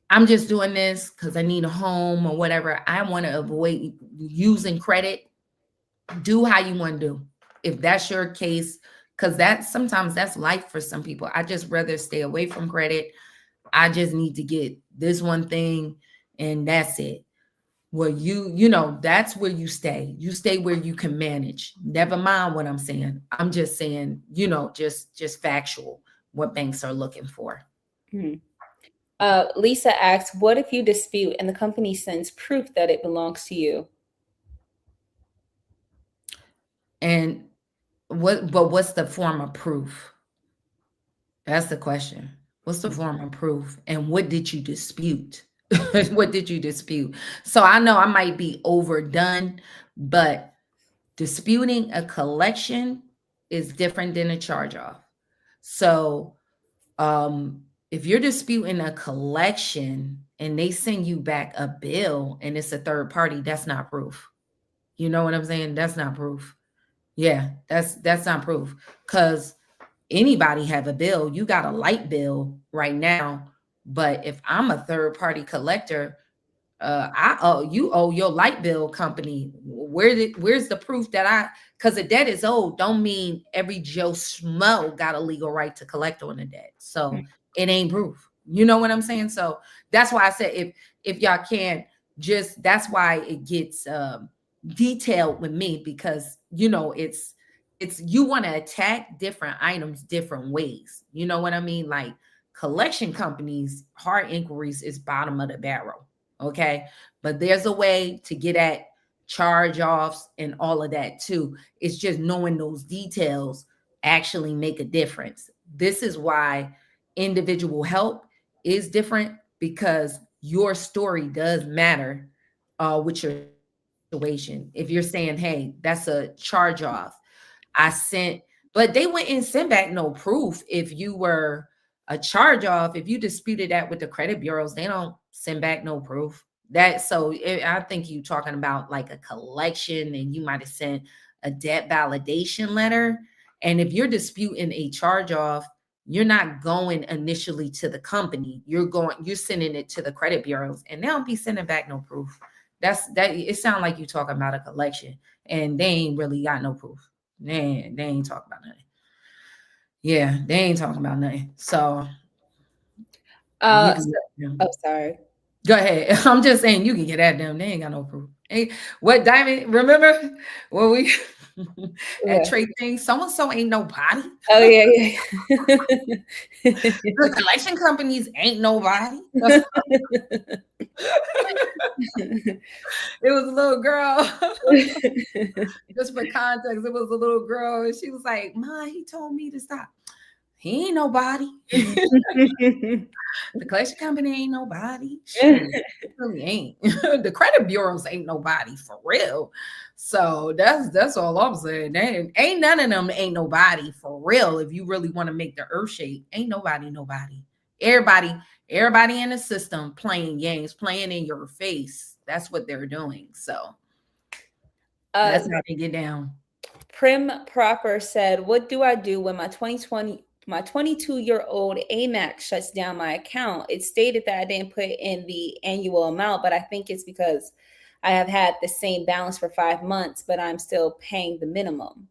I'm just doing this because I need a home or whatever. I want to avoid using credit. Do how you want to do. If that's your case, because that's sometimes that's life for some people. I just rather stay away from credit. I just need to get this one thing and that's it. Well, that's where you stay. You stay where you can manage. Never mind what I'm saying. I'm just saying, just factual what banks are looking for. Mhm. Lisa asks, what if you dispute and the company sends proof that it belongs to you? And what's the form of proof? That's the question. What's the form of proof? And what did you dispute? What did you dispute? So I know I might be overdone, but disputing a collection is different than a charge off. So if you're disputing a collection and they send you back a bill and it's a third party, that's not proof. You know what I'm saying? That's not proof. Yeah, that's not proof. Because anybody have a bill. You got a light bill right now, but if I'm a third party collector, you owe your light bill company. Where's the proof that because the debt is owed don't mean every Joe Schmo got a legal right to collect on the debt. So it ain't proof. You know what I'm saying? So that's why I said if y'all can just, that's why it gets detailed with me, because it's you want to attack different items different ways. You know what I mean? Like collection companies, hard inquiries is bottom of the barrel. Okay. But there's a way to get at charge offs and all of that too. It's just knowing those details actually make a difference. This is why individual help is different, because your story does matter with your situation. If you're saying, hey, that's a charge off, I sent, but they wouldn't send back no proof if you were a charge off. If you disputed that with the credit bureaus, they don't send back no proof. I think you talking about like a collection and you might have sent a debt validation letter. And if you're disputing a charge off, you're not going initially to the company. You're sending it to the credit bureaus and they don't be sending back no proof. It sounds like you talking about a collection and they ain't really got no proof. They ain't talking about nothing. Yeah, they ain't talking about nothing. So you can Sorry. go ahead. I'm just saying you can get at them. They ain't got no proof. Hey, what Diamond? Remember when we at trade things? So ain't nobody. Oh yeah. The collection companies ain't nobody. It was a little girl. Just for context, it was a little girl, and she was like, "Ma, he told me to stop. He ain't nobody. The collection company ain't nobody. Shoot, it really ain't. The credit bureaus ain't nobody for real. So that's all I'm saying. They ain't none of them ain't nobody for real. If you really want to make the earth shake, ain't nobody. Everybody in the system playing games, playing in your face. That's what they're doing. So that's how they get down. Prim Proper said, what do I do when my 22-year-old Amex shuts down my account? It stated that I didn't put in the annual amount, but I think it's because I have had the same balance for 5 months, but I'm still paying the minimum.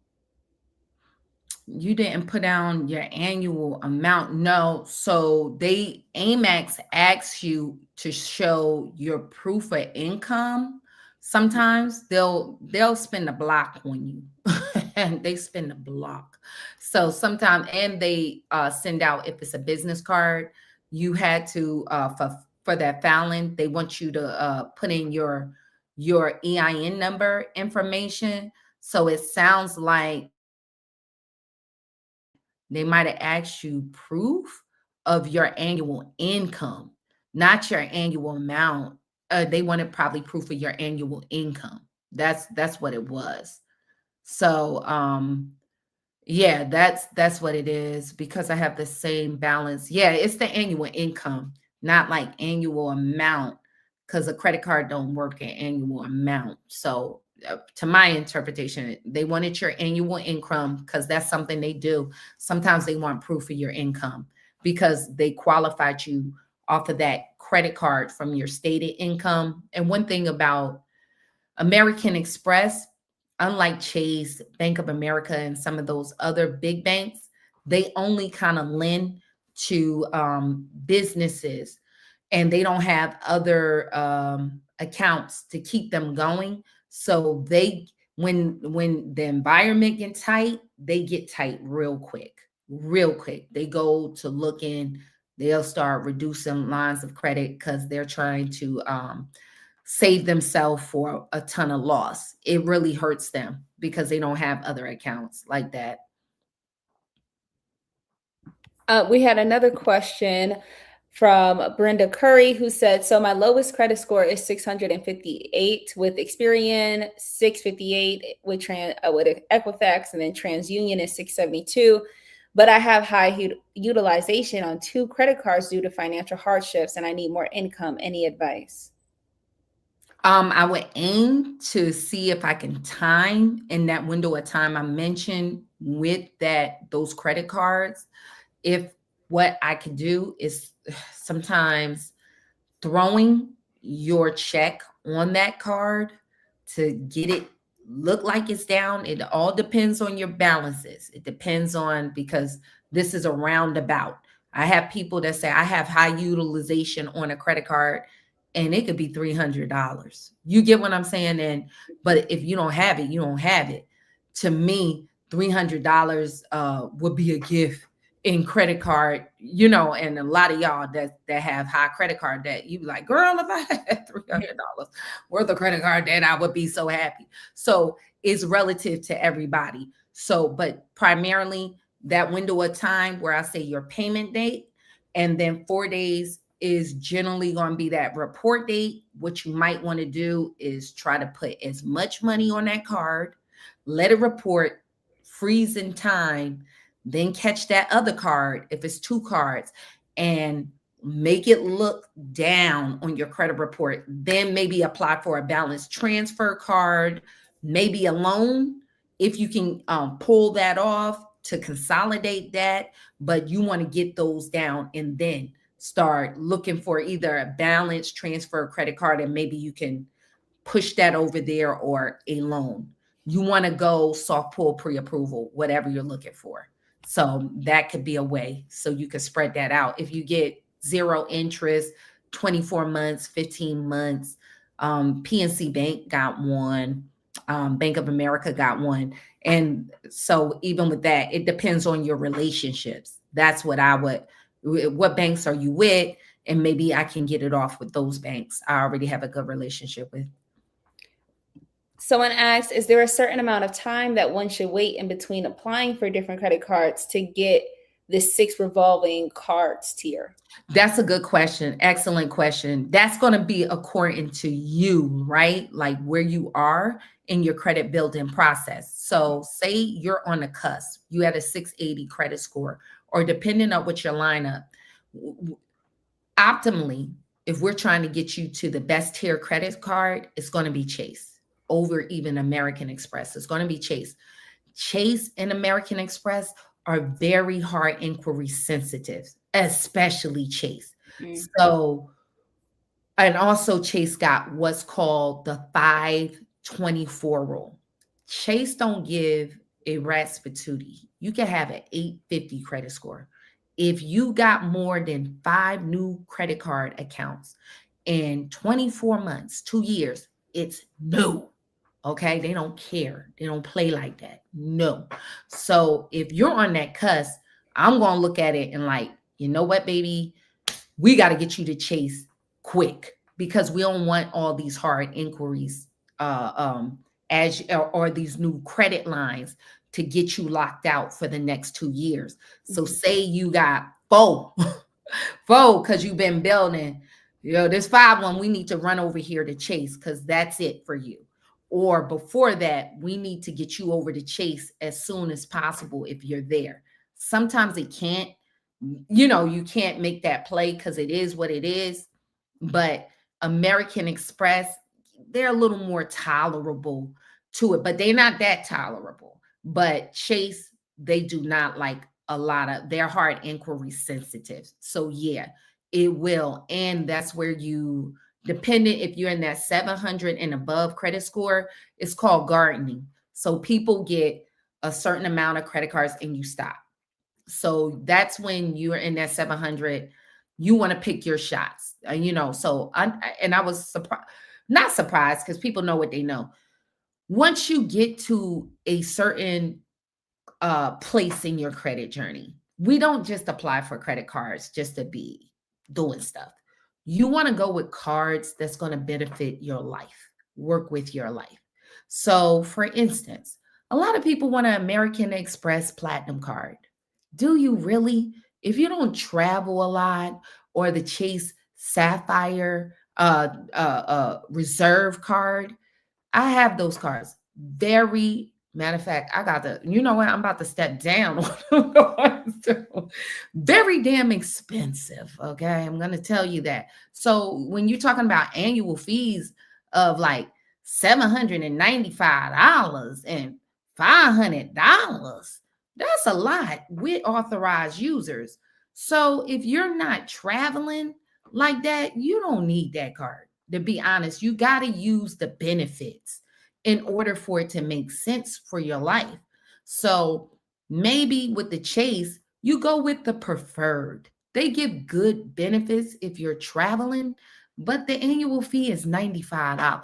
You didn't put down your annual amount. No. So Amex asks you to show your proof of income. Sometimes they'll spend a block on you. And they spend a block. So sometimes, and they send out, if it's a business card, you had to for that filing, they want you to put in your EIN number information. So it sounds like they might have asked you proof of your annual income, not your annual amount. They wanted probably proof of your annual income. That's what it was. So yeah, that's what it is, because I have the same balance. Yeah, it's the annual income, not like annual amount, because a credit card don't work in annual amount. So to my interpretation, they wanted your annual income because that's something they do. Sometimes they want proof of your income because they qualified you off of that credit card from your stated income. And one thing about American Express, unlike Chase, Bank of America, and some of those other big banks, they only kind of lend to businesses, and they don't have other accounts to keep them going. So they, when the environment gets tight, they get tight real quick, real quick. They go to looking, they'll start reducing lines of credit because they're trying to save themselves for a ton of loss. It really hurts them because they don't have other accounts like that. We had another question from Brenda Curry, who said, so my lowest credit score is 658 with Experian, 658 with Equifax, and then TransUnion is 672. But I have high utilization on 2 credit cards due to financial hardships, and I need more income. Any advice? I would aim to see if I can time in that window of time I mentioned with those credit cards. If what I could do is sometimes throwing your check on that card to get it look like it's down. It all depends on your balances. It depends on, because this is a roundabout. I have people that say I have high utilization on a credit card and it could be $300. You get what I'm saying? And but if you don't have it, you don't have it. To me, $300 would be a gift in credit card, and a lot of y'all that have high credit card debt, you be like, girl, if I had $300 worth of credit card debt, I would be so happy. So it's relative to everybody. So, but primarily that window of time where I say your payment date, and then 4 days is generally going to be that report date. What you might want to do is try to put as much money on that card, let it report, freeze in time, then catch that other card if it's 2 cards and make it look down on your credit report. Then maybe apply for a balance transfer card, maybe a loan if you can pull that off to consolidate that. But you want to get those down and then start looking for either a balance transfer credit card, and maybe you can push that over there, or a loan. You want to go soft pull pre-approval, whatever you're looking for. So that could be a way. So you could spread that out. If you get 0 interest, 24 months, 15 months, PNC Bank got one, Bank of America got one. And so even with that, it depends on your relationships. That's what what banks are you with? And maybe I can get it off with those banks I already have a good relationship with. Someone asked, is there a certain amount of time that one should wait in between applying for different credit cards to get the 6 revolving cards tier? That's a good question. Excellent question. That's going to be according to you, right? Like where you are in your credit building process. So say you're on the cusp, you had a 680 credit score, or depending on what your lineup, optimally, if we're trying to get you to the best tier credit card, it's going to be Chase over even American Express. It's going to be Chase. Chase and American Express are very hard inquiry sensitive, especially Chase. So, and also Chase got what's called the 524 rule. Chase don't give a rat's patootie. You can have an 850 credit score. If you got more than 5 new credit card accounts in 24 months, 2 years, it's no. Okay, they don't care. They don't play like that. No. So if you're on that cusp, I'm going to look at it and like, you know what, baby, we got to get you to Chase quick, because we don't want all these hard inquiries or these new credit lines to get you locked out for the next 2 years. So say you got 4 because you've been building, this 5 one, we need to run over here to Chase because that's it for you. Or before that, we need to get you over to Chase as soon as possible if you're there. Sometimes it can't, you can't make that play because it is what it is. But American Express, they're a little more tolerable to it, but they're not that tolerable. But Chase, they do not like a lot of, they're hard inquiry sensitive. So yeah, It will. And that's where you, dependent if you're in that 700 and above credit score, it's called gardening. So people get a certain amount of credit cards and you stop. So that's when you're in that 700, you want to pick your shots. So I was surprised, not surprised because people know what they know. Once you get to a certain place in your credit journey. We don't just apply for credit cards just to be doing stuff. You want to go with cards that's going to benefit your life, work with your life. So, for instance, a lot of people want an American Express Platinum card. Do you really? If you don't travel a lot, or the Chase Sapphire Reserve card, I have those cards. Very matter of fact, I got the, you know what? I'm about to step down on the ones. Very damn expensive. Okay. I'm gonna tell you that. So when you're talking about annual fees of like $795 and $500, that's a lot with authorized users. So if you're not traveling like that, you don't need that card. To be honest, you got to use the benefits in order for it to make sense for your life. So maybe with the Chase, you go with the preferred. They give good benefits if you're traveling, but the annual fee is $95.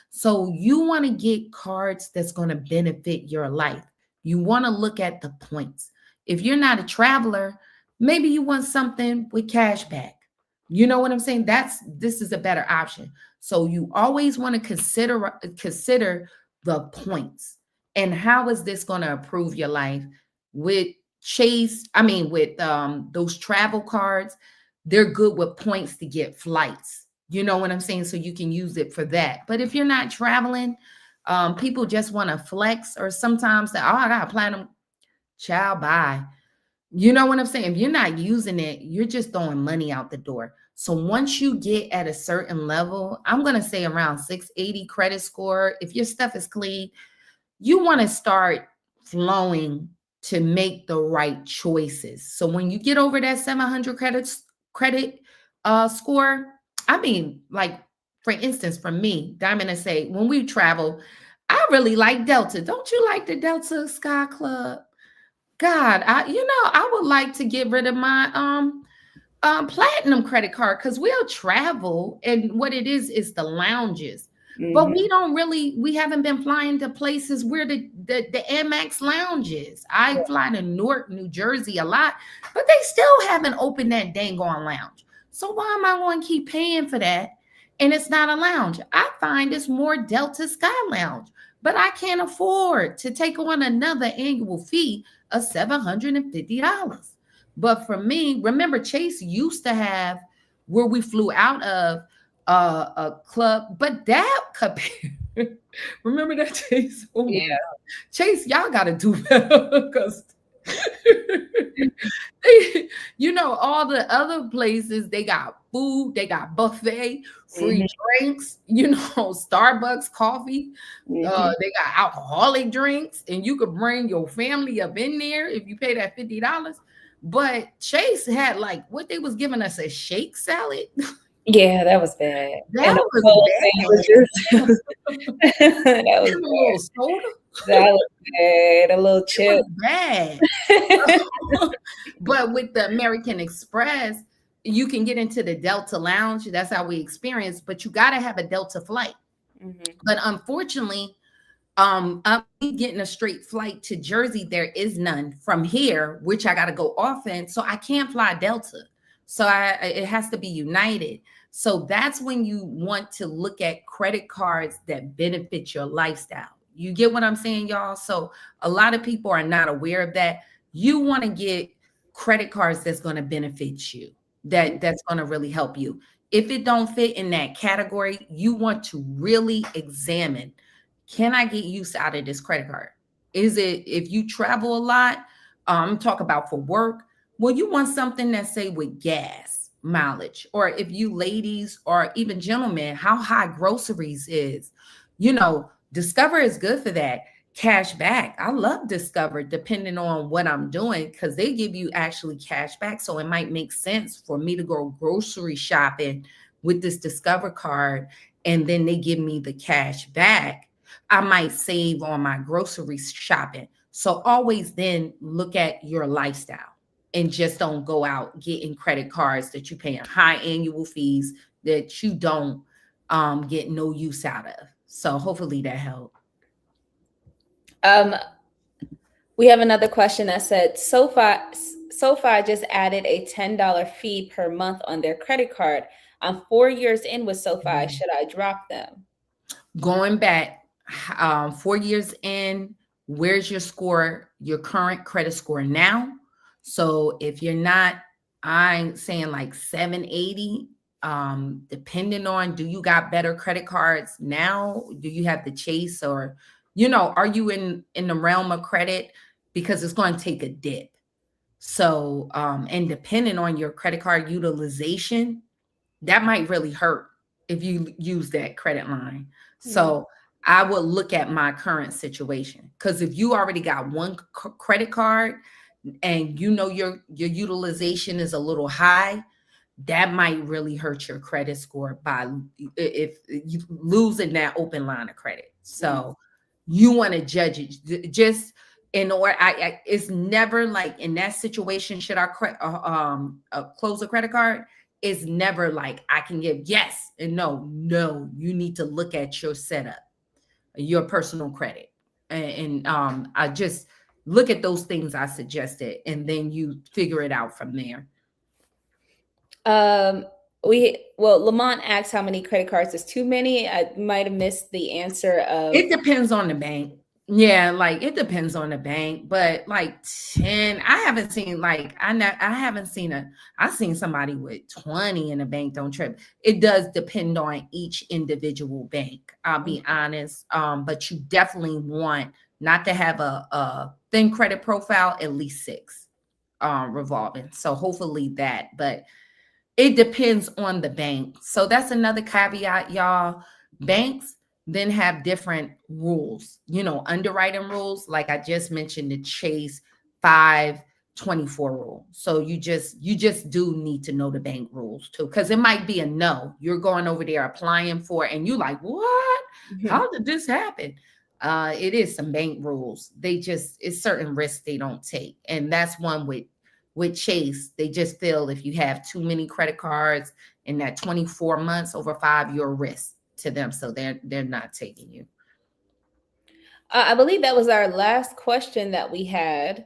So you want to get cards that's going to benefit your life. You want to look at the points. If you're not a traveler, maybe you want something with cash back. You know what I'm saying? This is a better option. So you always want to consider the points and how is this going to improve your life with with those travel cards. They're good with points to get flights. You know what I'm saying? So you can use it for that. But if you're not traveling, people just want to flex or sometimes say, oh, I got a platinum, child, bye. You know what I'm saying? If you're not using it, you're just throwing money out the door. So once you get at a certain level, I'm going to say around 680 credit score, if your stuff is clean, you want to start flowing to make the right choices. So when you get over that 700 credit score, I mean, like for instance, for me, Diamond and say, when we travel, I really like Delta. Don't you like the Delta Sky Club? God, I would like to get rid of my platinum credit card because we'll travel and what it is the lounges. But we haven't been flying to places where the Amex lounges. I fly to Newark, New Jersey a lot, but they still haven't opened that dang on lounge. So why am I going to keep paying for that? And it's not a lounge. I find it's more Delta Sky Lounge, but I can't afford to take on another annual fee of $750. But for me, remember Chase used to have where we flew out of a club, but that remember that Chase? Oh, Yeah. Chase, y'all got to do better because all the other places they got food, they got buffet, free drinks, Starbucks coffee. They got alcoholic drinks, and you could bring your family up in there if you pay that $50. But Chase had like what they was giving us a shake salad. Yeah, that was bad. That And was bad. That was a little soda. That was bad. A little chip. Bad. But with the American Express, you can get into the Delta Lounge. That's how we experience. But you got to have a Delta flight. But unfortunately, I'm getting a straight flight to Jersey. There is none from here, which I got to go often. So I can't fly Delta. So it has to be United. So that's when you want to look at credit cards that benefit your lifestyle. You get what I'm saying, y'all? So a lot of people are not aware of that. You want to get credit cards that's going to benefit you, that's going to really help you. If it don't fit in that category, you want to really examine, can I get use out of this credit card? Is it, if you travel a lot, talk about for work, well, you want something that say with gas mileage, or if you ladies or even gentlemen, how high groceries is, Discover is good for that. cash back. I love Discover depending on what I'm doing because they give you actually cash back. So it might make sense for me to go grocery shopping with this Discover card and then they give me the cash back. I might save on my grocery shopping. So always then look at your lifestyle and just don't go out getting credit cards that you paying high annual fees that you don't get no use out of. So hopefully that helped. Um, we have another question that said, SoFi just added a $10 fee per month on their credit card. I'm 4 years in with SoFi. Should I drop them? Going back 4 years in, where's your score, your current credit score now? So if you're not, I'm saying like 780, depending on, do you got better credit cards now? Do you have the Chase or, are you in the realm of credit? Because it's going to take a dip. So, and depending on your credit card utilization, that might really hurt if you use that credit line. So I would look at my current situation because if you already got one credit card and your utilization is a little high, that might really hurt your credit score by if you losing that open line of credit. So you want to judge it just in order. It's never like in that situation. Should I close a credit card? It's never like I can give yes and no. No, you need to look at your setup, your personal credit, and I just look at those things I suggested, and then you figure it out from there. Lamont asked how many credit cards is too many. I might have missed the answer of. It depends on the bank. Yeah, like it depends on the bank, but like 10, I haven't seen like I haven't seen I've seen somebody with 20 in a bank, don't trip. It does depend on each individual bank. I'll be honest. But you definitely want not to have a thin credit profile, at least 6 revolving. So hopefully that, but it depends on the bank. So that's another caveat, y'all. Banks then have different rules, underwriting rules. Like I just mentioned, the Chase 524 rule. So you just do need to know the bank rules too, because it might be a no. You're going over there applying for it, and you like, what? How did this happen? It is some bank rules. It's certain risks they don't take, and that's one with Chase. They just feel if you have too many credit cards in that 24 months over 5, you're a risk to them. So they're not taking you. I believe that was our last question that we had.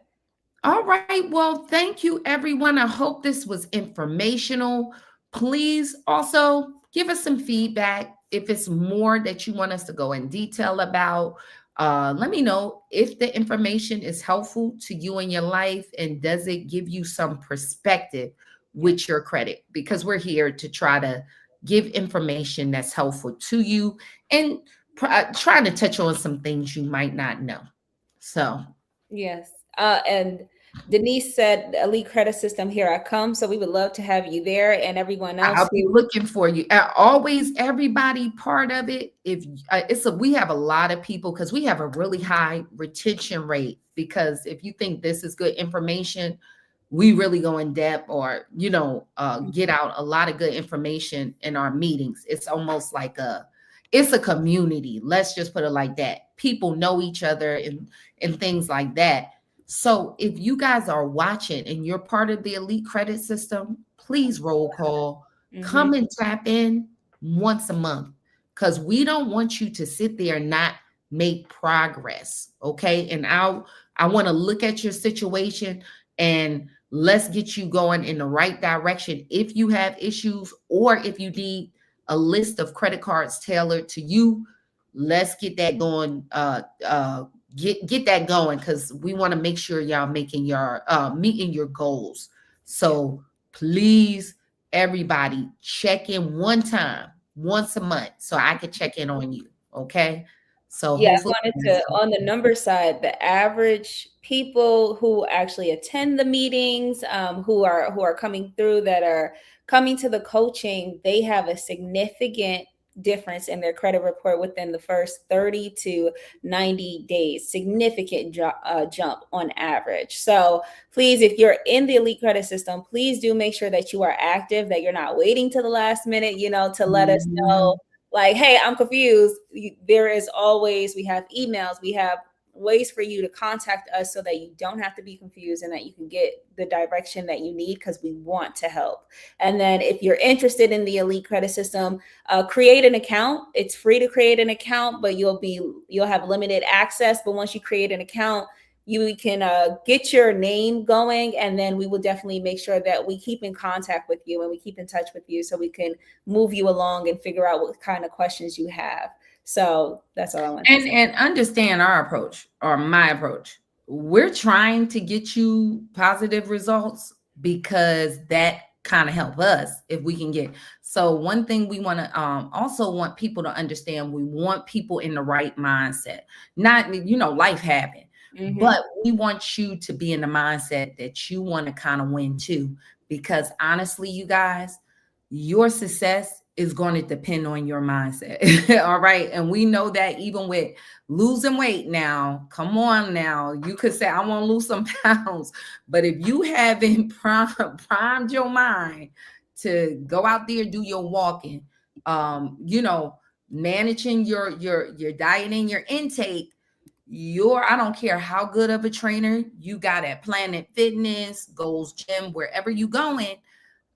All right. Well, thank you, everyone. I hope this was informational. Please also give us some feedback. If it's more that you want us to go in detail about, let me know if the information is helpful to you in your life and does it give you some perspective with your credit, because we're here to try to give information that's helpful to you and trying to touch on some things you might not know. So yes. And Denise said, Elite Credit System, here I come. So we would love to have you there and everyone else. I'll be looking for you. Always everybody part of it. If we have a lot of people because we have a really high retention rate, because if you think this is good information, we really go in depth or, get out a lot of good information in our meetings. It's almost like it's a community. Let's just put it like that. People know each other and things like that. So if you guys are watching and you're part of the Elite Credit System, please roll call, come and tap in once a month, because we don't want you to sit there and not make progress. Okay. And I want to look at your situation and let's get you going in the right direction. If you have issues or if you need a list of credit cards tailored to you, let's get that going. Get that going, because we want to make sure y'all making your meeting your goals. So please, everybody, check in once a month, so I can check in on you. Okay. So yeah, hopefully I wanted to, on the number side, the average people who actually attend the meetings, who are coming through, that are coming to the coaching, they have a significant difference in their credit report within the first 30 to 90 days. Significant jump on average. So please, if you're in the elite credit system, please do make sure that you are active, that you're not waiting to the last minute, to let us know, like, hey, I'm confused. There is always, we have emails, we have ways for you to contact us so that you don't have to be confused and that you can get the direction that you need, because we want to help. And then if you're interested in the elite credit system, create an account. It's free to create an account, but you'll have limited access. But once you create an account, you can get your name going, and then we will definitely make sure that we keep in contact with you and we keep in touch with you so we can move you along and figure out what kind of questions you have. So that's all I want to say. And understand our approach, or my approach. We're trying to get you positive results because that kind of help us if we can get. So one thing we want to also want people to understand, we want people in the right mindset. Not, life happened, but we want you to be in the mindset that you want to kind of win too. Because honestly, you guys, your success is going to depend on your mindset. All right. And we know that even with losing weight now, come on now, you could say, I want to lose some pounds. But if you haven't primed your mind to go out there, do your walking, managing your diet and your intake, I don't care how good of a trainer you got at Planet Fitness, Gold's Gym, wherever you going,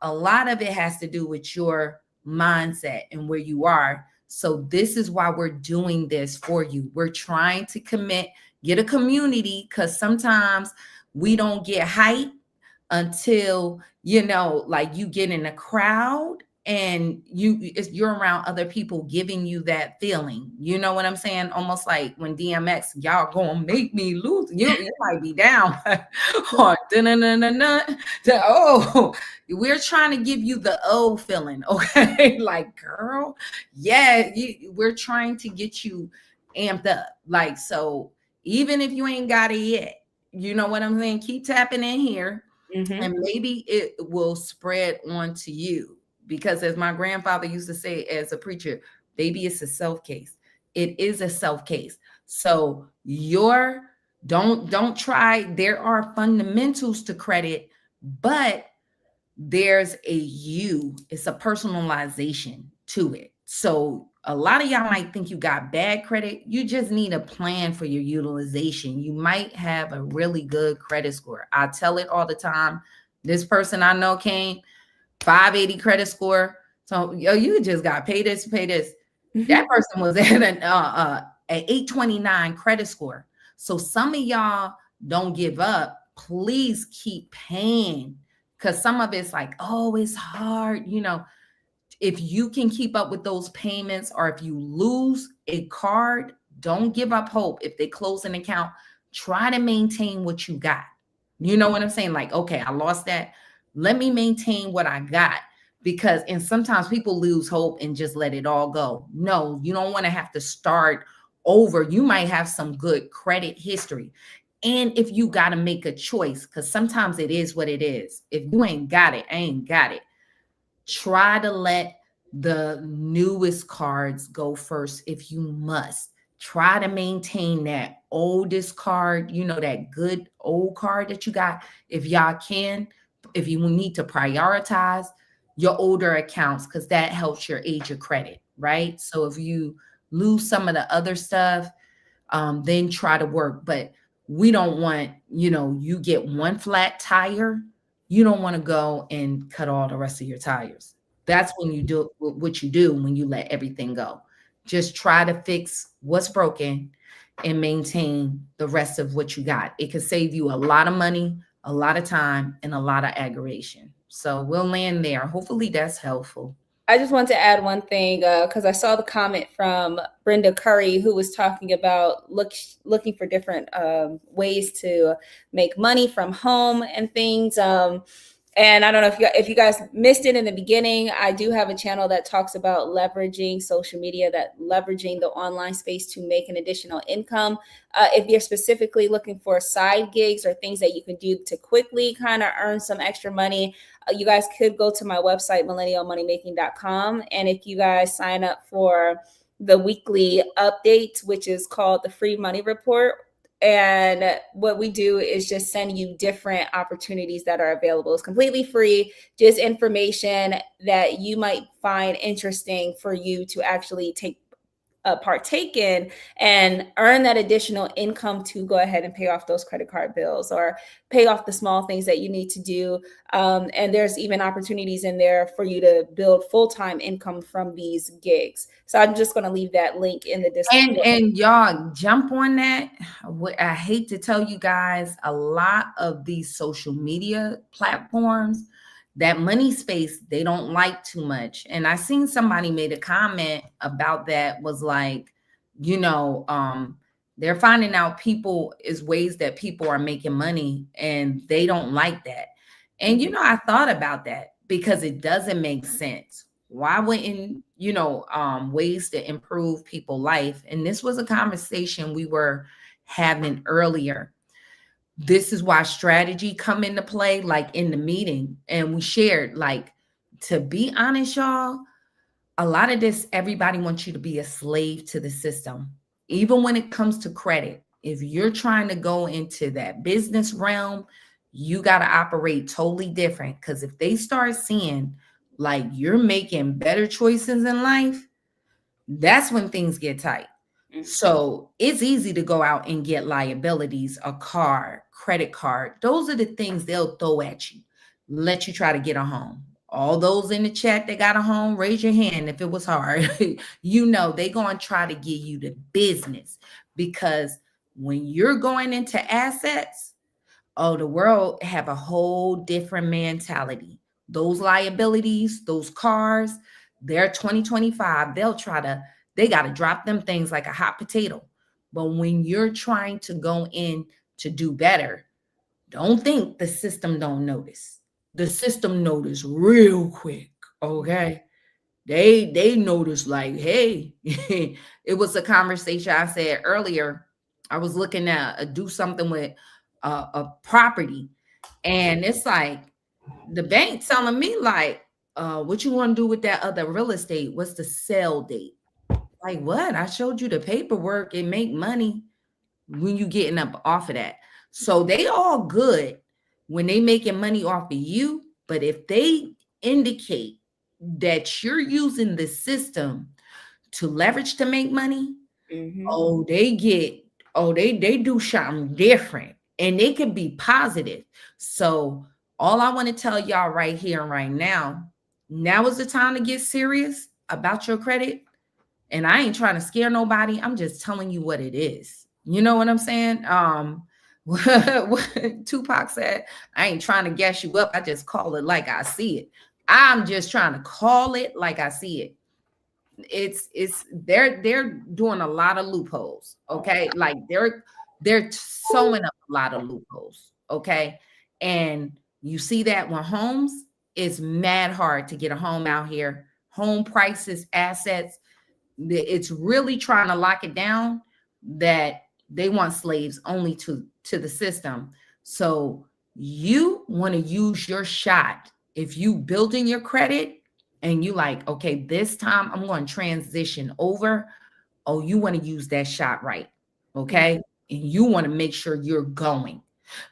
a lot of it has to do with your mindset and where you are. So this is why we're doing this for you. We're trying to get a community, because sometimes we don't get hype until, like you get in a crowd and you're around other people giving you that feeling. You know what I'm saying? Almost like when DMX, y'all gonna make me lose. You might be down. Or oh, we're trying to give you the oh feeling. Okay. Like, girl, yeah, we're trying to get you amped up. Like, so even if you ain't got it yet, you know what I'm saying? Keep tapping in here. And maybe it will spread on to you, because as my grandfather used to say as a preacher, baby, it's a self case. It is a self case. So don't try. There are fundamentals to credit, but there's it's a personalization to it. So a lot of y'all might think you got bad credit. You just need a plan for your utilization. You might have a really good credit score. I tell it all the time. This person I know came 580 credit score. So you just got pay this, pay this. That person was at an 829 credit score. So some of y'all don't give up. Please keep paying, because some of it's like, oh, it's hard. If you can keep up with those payments, or if you lose a card, don't give up hope. If they close an account, try to maintain what you got. You know what I'm saying? Like, okay, I lost that. Let me maintain what I got. And sometimes people lose hope and just let it all go. No, you don't want to have to start over. You might have some good credit history. And if you got to make a choice, because sometimes it is what it is. If you ain't got it, I ain't got it. Try to let the newest cards go first if you must. Try to maintain that oldest card, that good old card that you got. If y'all can, if you need to prioritize your older accounts, because that helps your age of credit, right? So if you lose some of the other stuff, then try to work. But we don't want, you get one flat tire, you don't want to go and cut all the rest of your tires. That's when you do what you do when you let everything go. Just try to fix what's broken and maintain the rest of what you got. It could save you a lot of money, a lot of time, and a lot of aggravation. So we'll land there. Hopefully that's helpful. I just want to add one thing, because I saw the comment from Brenda Curry, who was talking about looking for different ways to make money from home and things. And I don't know if you guys missed it in the beginning. I do have a channel that talks about leveraging social media, that leveraging the online space to make an additional income. If you're specifically looking for side gigs or things that you can do to quickly kind of earn some extra money, you guys could go to my website, millennialmoneymaking.com. And if you guys sign up for the weekly update, which is called the free money report, and what we do is just send you different opportunities that are available. It's completely free, just information that you might find interesting for you to actually partake in and earn that additional income to go ahead and pay off those credit card bills or pay off the small things that you need to do. And there's even opportunities in there for you to build full-time income from these gigs. So I'm just going to leave that link in the description. And y'all jump on that. I hate to tell you guys, a lot of these social media platforms, that money space, they don't like too much. And I seen somebody made a comment about that, was like, they're finding out people is ways that people are making money and they don't like that. And I thought about that because it doesn't make sense. Why wouldn't ways to improve people's life? And this was a conversation we were having earlier. This is why strategy come into play, like in the meeting. And we shared, like, to be honest, y'all, a lot of this, everybody wants you to be a slave to the system. Even when it comes to credit, if you're trying to go into that business realm, you got to operate totally different. Because if they start seeing like you're making better choices in life, that's when things get tight. So it's easy to go out and get liabilities, a car, credit card. Those are the things they'll throw at you, let you try to get a home. All those in the chat that got a home, raise your hand if it was hard. They going to try to give you the business, because when you're going into assets, the world have a whole different mentality. Those liabilities, those cars, they're 2025. They got to drop them things like a hot potato. But when you're trying to go in to do better, don't think the system don't notice. The system notice real quick. Okay. They notice, like, hey, it was a conversation I said earlier. I was looking at do something with a property, and it's like the bank telling me, like, what you want to do with that other real estate? What's the sale date? Like, what? I showed you the paperwork and make money when you getting up off of that. So they all good when they making money off of you. But if they indicate that you're using the system to leverage to make money, they do something different, and they could be positive. So all I want to tell y'all right here and right now is the time to get serious about your credit. And I ain't trying to scare nobody. I'm just telling you what it is. You know what I'm saying? What Tupac said, I ain't trying to gas you up. I just call it like I see it. I'm just trying to call it like I see it. They're doing a lot of loopholes. Okay. Like they're sewing up a lot of loopholes. Okay. And you see that when homes, it's mad hard to get a home out here. Home prices, assets, it's really trying to lock it down, that they want slaves only to the system. So you want to use your shot. If you building your credit and you like, okay, this time I'm going to transition over, you want to use that shot right. Okay. And you want to make sure you're going,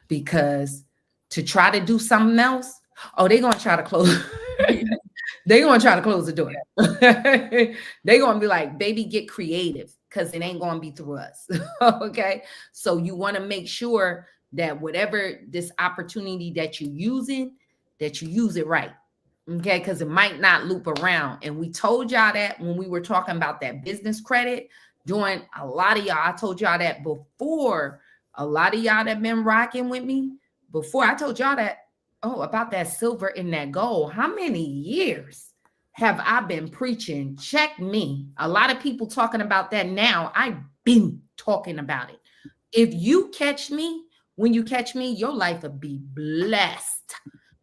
because to try to do something else, they're going to try to close. They're going to try to close the door. They're going to be like, baby, get creative, because it ain't going to be through us. Okay. So you want to make sure that whatever this opportunity that you're using, that you use it right. Okay. Because it might not loop around. And we told y'all that when we were talking about that business credit, doing a lot of y'all, I told y'all that before. A lot of y'all that been rocking with me before, I told y'all that, about that silver and that gold. How many years have I been preaching? Check me. A lot of people talking about that now. I've been talking about it. If you catch me, when you catch me, your life will be blessed.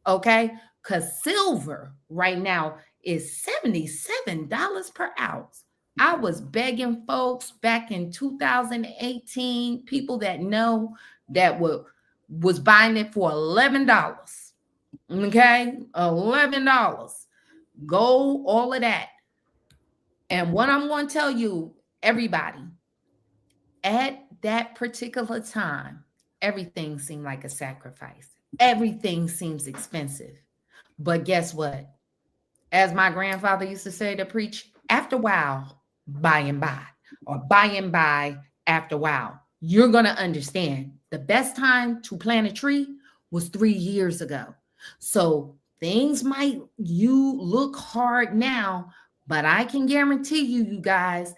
Okay. Because silver right now is $77 per ounce. I was begging folks back in 2018, people that know that was buying it for $11. Okay. $11. Gold, all of that. And what I'm going to tell you, everybody, at that particular time, everything seemed like a sacrifice. Everything seems expensive. But guess what? As my grandfather used to say to preach, after a while, by and by, or by and by, after a while, you're going to understand the best time to plant a tree was 3 years ago. So things might you look hard now, but I can guarantee you, you guys,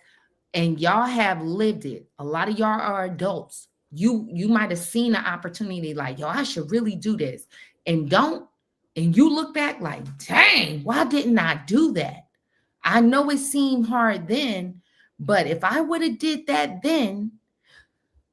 and y'all have lived it. A lot of y'all are adults. You might have seen an opportunity like, yo, I should really do this. And don't, and you look back like, dang, why didn't I do that? I know it seemed hard then, but if I would have did that then,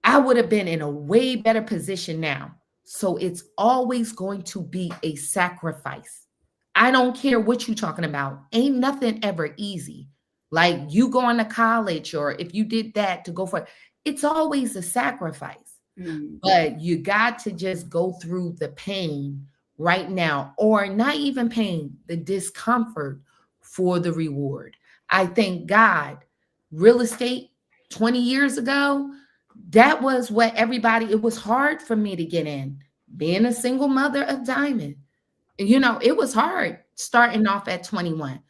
I would have been in a way better position now. So it's always going to be a sacrifice. I don't care what you're talking about. Ain't nothing ever easy. Like you going to college or if you did that to go for it, it's always a sacrifice. But you got to just go through the pain right now, or not even pain, the discomfort for the reward. I thank God, real estate 20 years ago, that was what everybody, it was hard for me to get in. Being a single mother of Diamond, it was hard starting off at 21.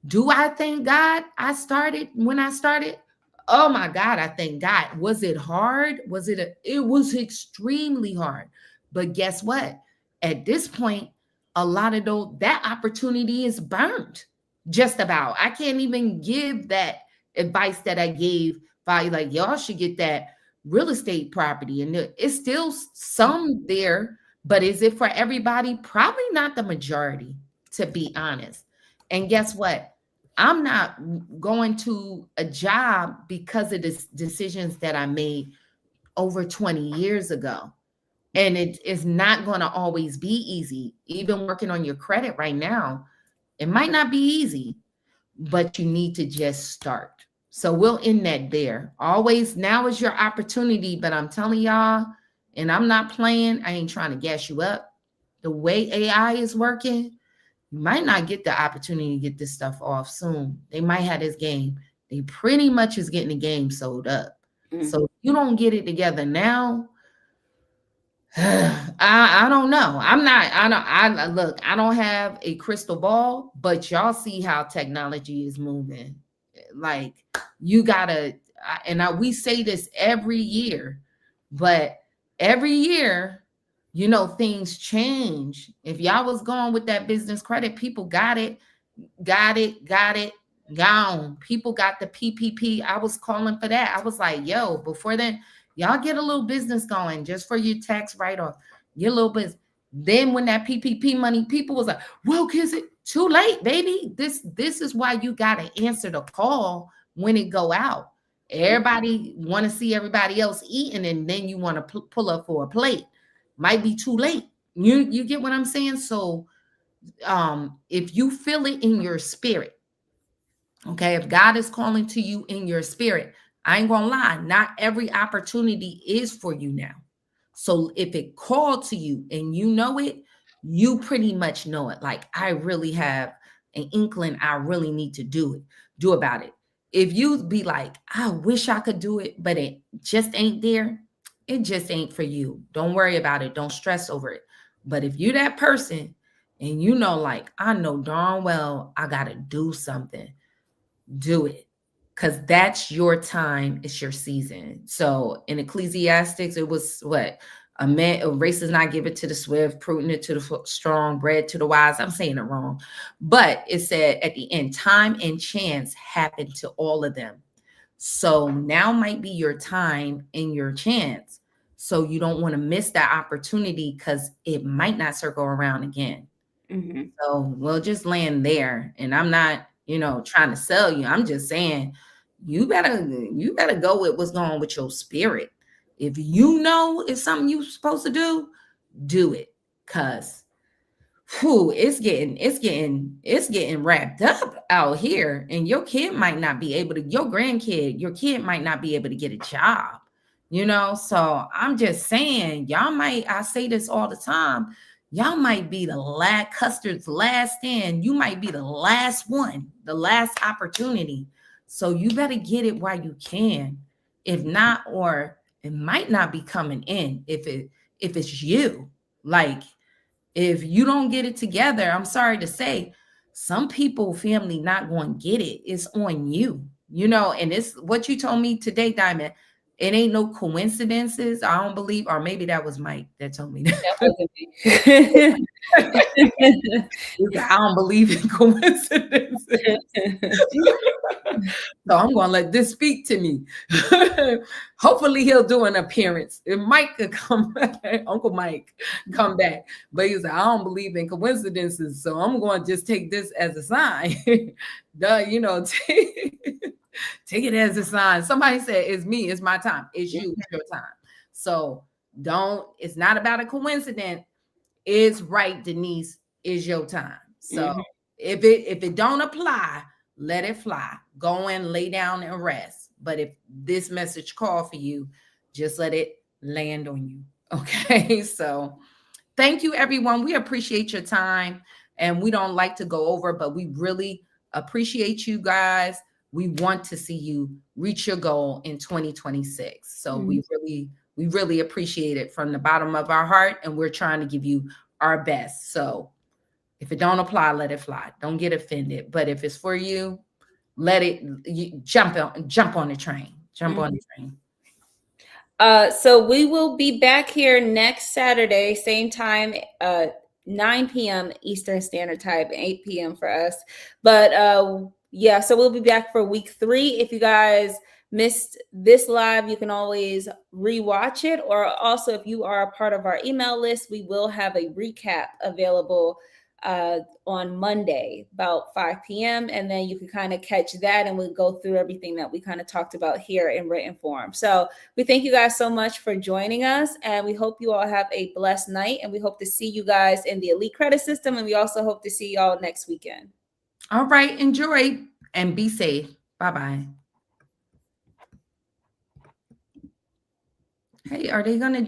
Do I thank God I started when I started? Oh my God, I thank God. Was it hard? It was extremely hard. But guess what? At this point, a lot of that opportunity is burnt. Just about. I can't even give that advice that I gave by like y'all should get that real estate property. And it's still some there, but is it for everybody? Probably not the majority, to be honest. And guess what? I'm not going to a job because of the decisions that I made over 20 years ago. And it is not going to always be easy. Even working on your credit right now, it might not be easy, but you need to just start. So we'll end that there. Always now is your opportunity, but I'm telling y'all, and I'm not playing, I ain't trying to gas you up. The way AI is working, you might not get the opportunity to get this stuff off soon. They might have this game. They pretty much is getting the game sold up. So if you don't get it together now, I don't know. I look, I don't have a crystal ball, but y'all see how technology is moving. Like you gotta, we say this every year, but every year, things change. If y'all was going with that business credit, people got it, gone. People got the PPP. I was calling for that. I was like, yo, before then, y'all get a little business going just for your tax write-off, your little business. Then when that PPP money, people was like, well, is it too late, baby? This is why you got to answer the call when it go out. Everybody want to see everybody else eating, and then you want to pull up for a plate. Might be too late. You get what I'm saying? So if you feel it in your spirit, okay, if God is calling to you in your spirit, I ain't gonna lie, not every opportunity is for you now. So if it called to you and you know it, you pretty much know it. Like I really have an inkling, I really need to do about it. If you be like, I wish I could do it, but it just ain't there, it just ain't for you. Don't worry about it. Don't stress over it. But if you that person and like, I know darn well I gotta do something, do it, because that's your time. It's your season. So in Ecclesiastics, it was what a race does not give it to the swift, prudent to the strong, bread to the wise. I'm saying it wrong, but it said at the end, time and chance happen to all of them. So now might be your time and your chance. So you don't want to miss that opportunity because it might not circle around again. So we'll just land there. And I'm not, trying to sell you. I'm just saying you better go with what's going on with your spirit. If you know it's something you're supposed to do it. Cause whew, it's getting wrapped up out here. And your kid might not be able to, your kid might not be able to get a job, So I'm just saying, I say this all the time, y'all might be the last custard's last in. You might be the last one, the last opportunity. So you better get it while you can. If not, or it might not be coming in if it's you. Like, if you don't get it together, I'm sorry to say, some people family not going to get it. It's on you, and it's what you told me today, Diamond. It ain't no coincidences. I don't believe, or maybe that was Mike that told me that. That wasn't me. I don't believe in coincidences. So I'm going to let this speak to me. Hopefully he'll do an appearance. If Mike could come back, Uncle Mike come back. But he was like, I don't believe in coincidences. So I'm going to just take this as a sign. Take it as a sign. Somebody said, it's me, it's my time. It's you, it's your time. So it's not about a coincidence. It's right, Denise, is your time. So if it don't apply, let it fly. Go and lay down and rest. But if this message call for you, just let it land on you. Okay. So thank you, everyone. We appreciate your time, and we don't like to go over, but we really appreciate you guys. We want to see you reach your goal in 2026. So we really appreciate it from the bottom of our heart, and we're trying to give you our best. So if it don't apply, let it fly. Don't get offended. But if it's for you, jump on the train. Jump on the train. So we will be back here next Saturday, same time, 9 p.m. Eastern Standard Time, 8 p.m. for us. But yeah, so we'll be back for week 3. If you guys missed this live, you can always rewatch it. Or also, if you are a part of our email list, we will have a recap available on Monday about 5 p.m. And then you can kind of catch that, and we'll go through everything that we kind of talked about here in written form. So we thank you guys so much for joining us, and we hope you all have a blessed night, and we hope to see you guys in the Elite Credit System, and we also hope to see y'all next weekend. All right. Enjoy and be safe. Bye-bye. Hey, are they going to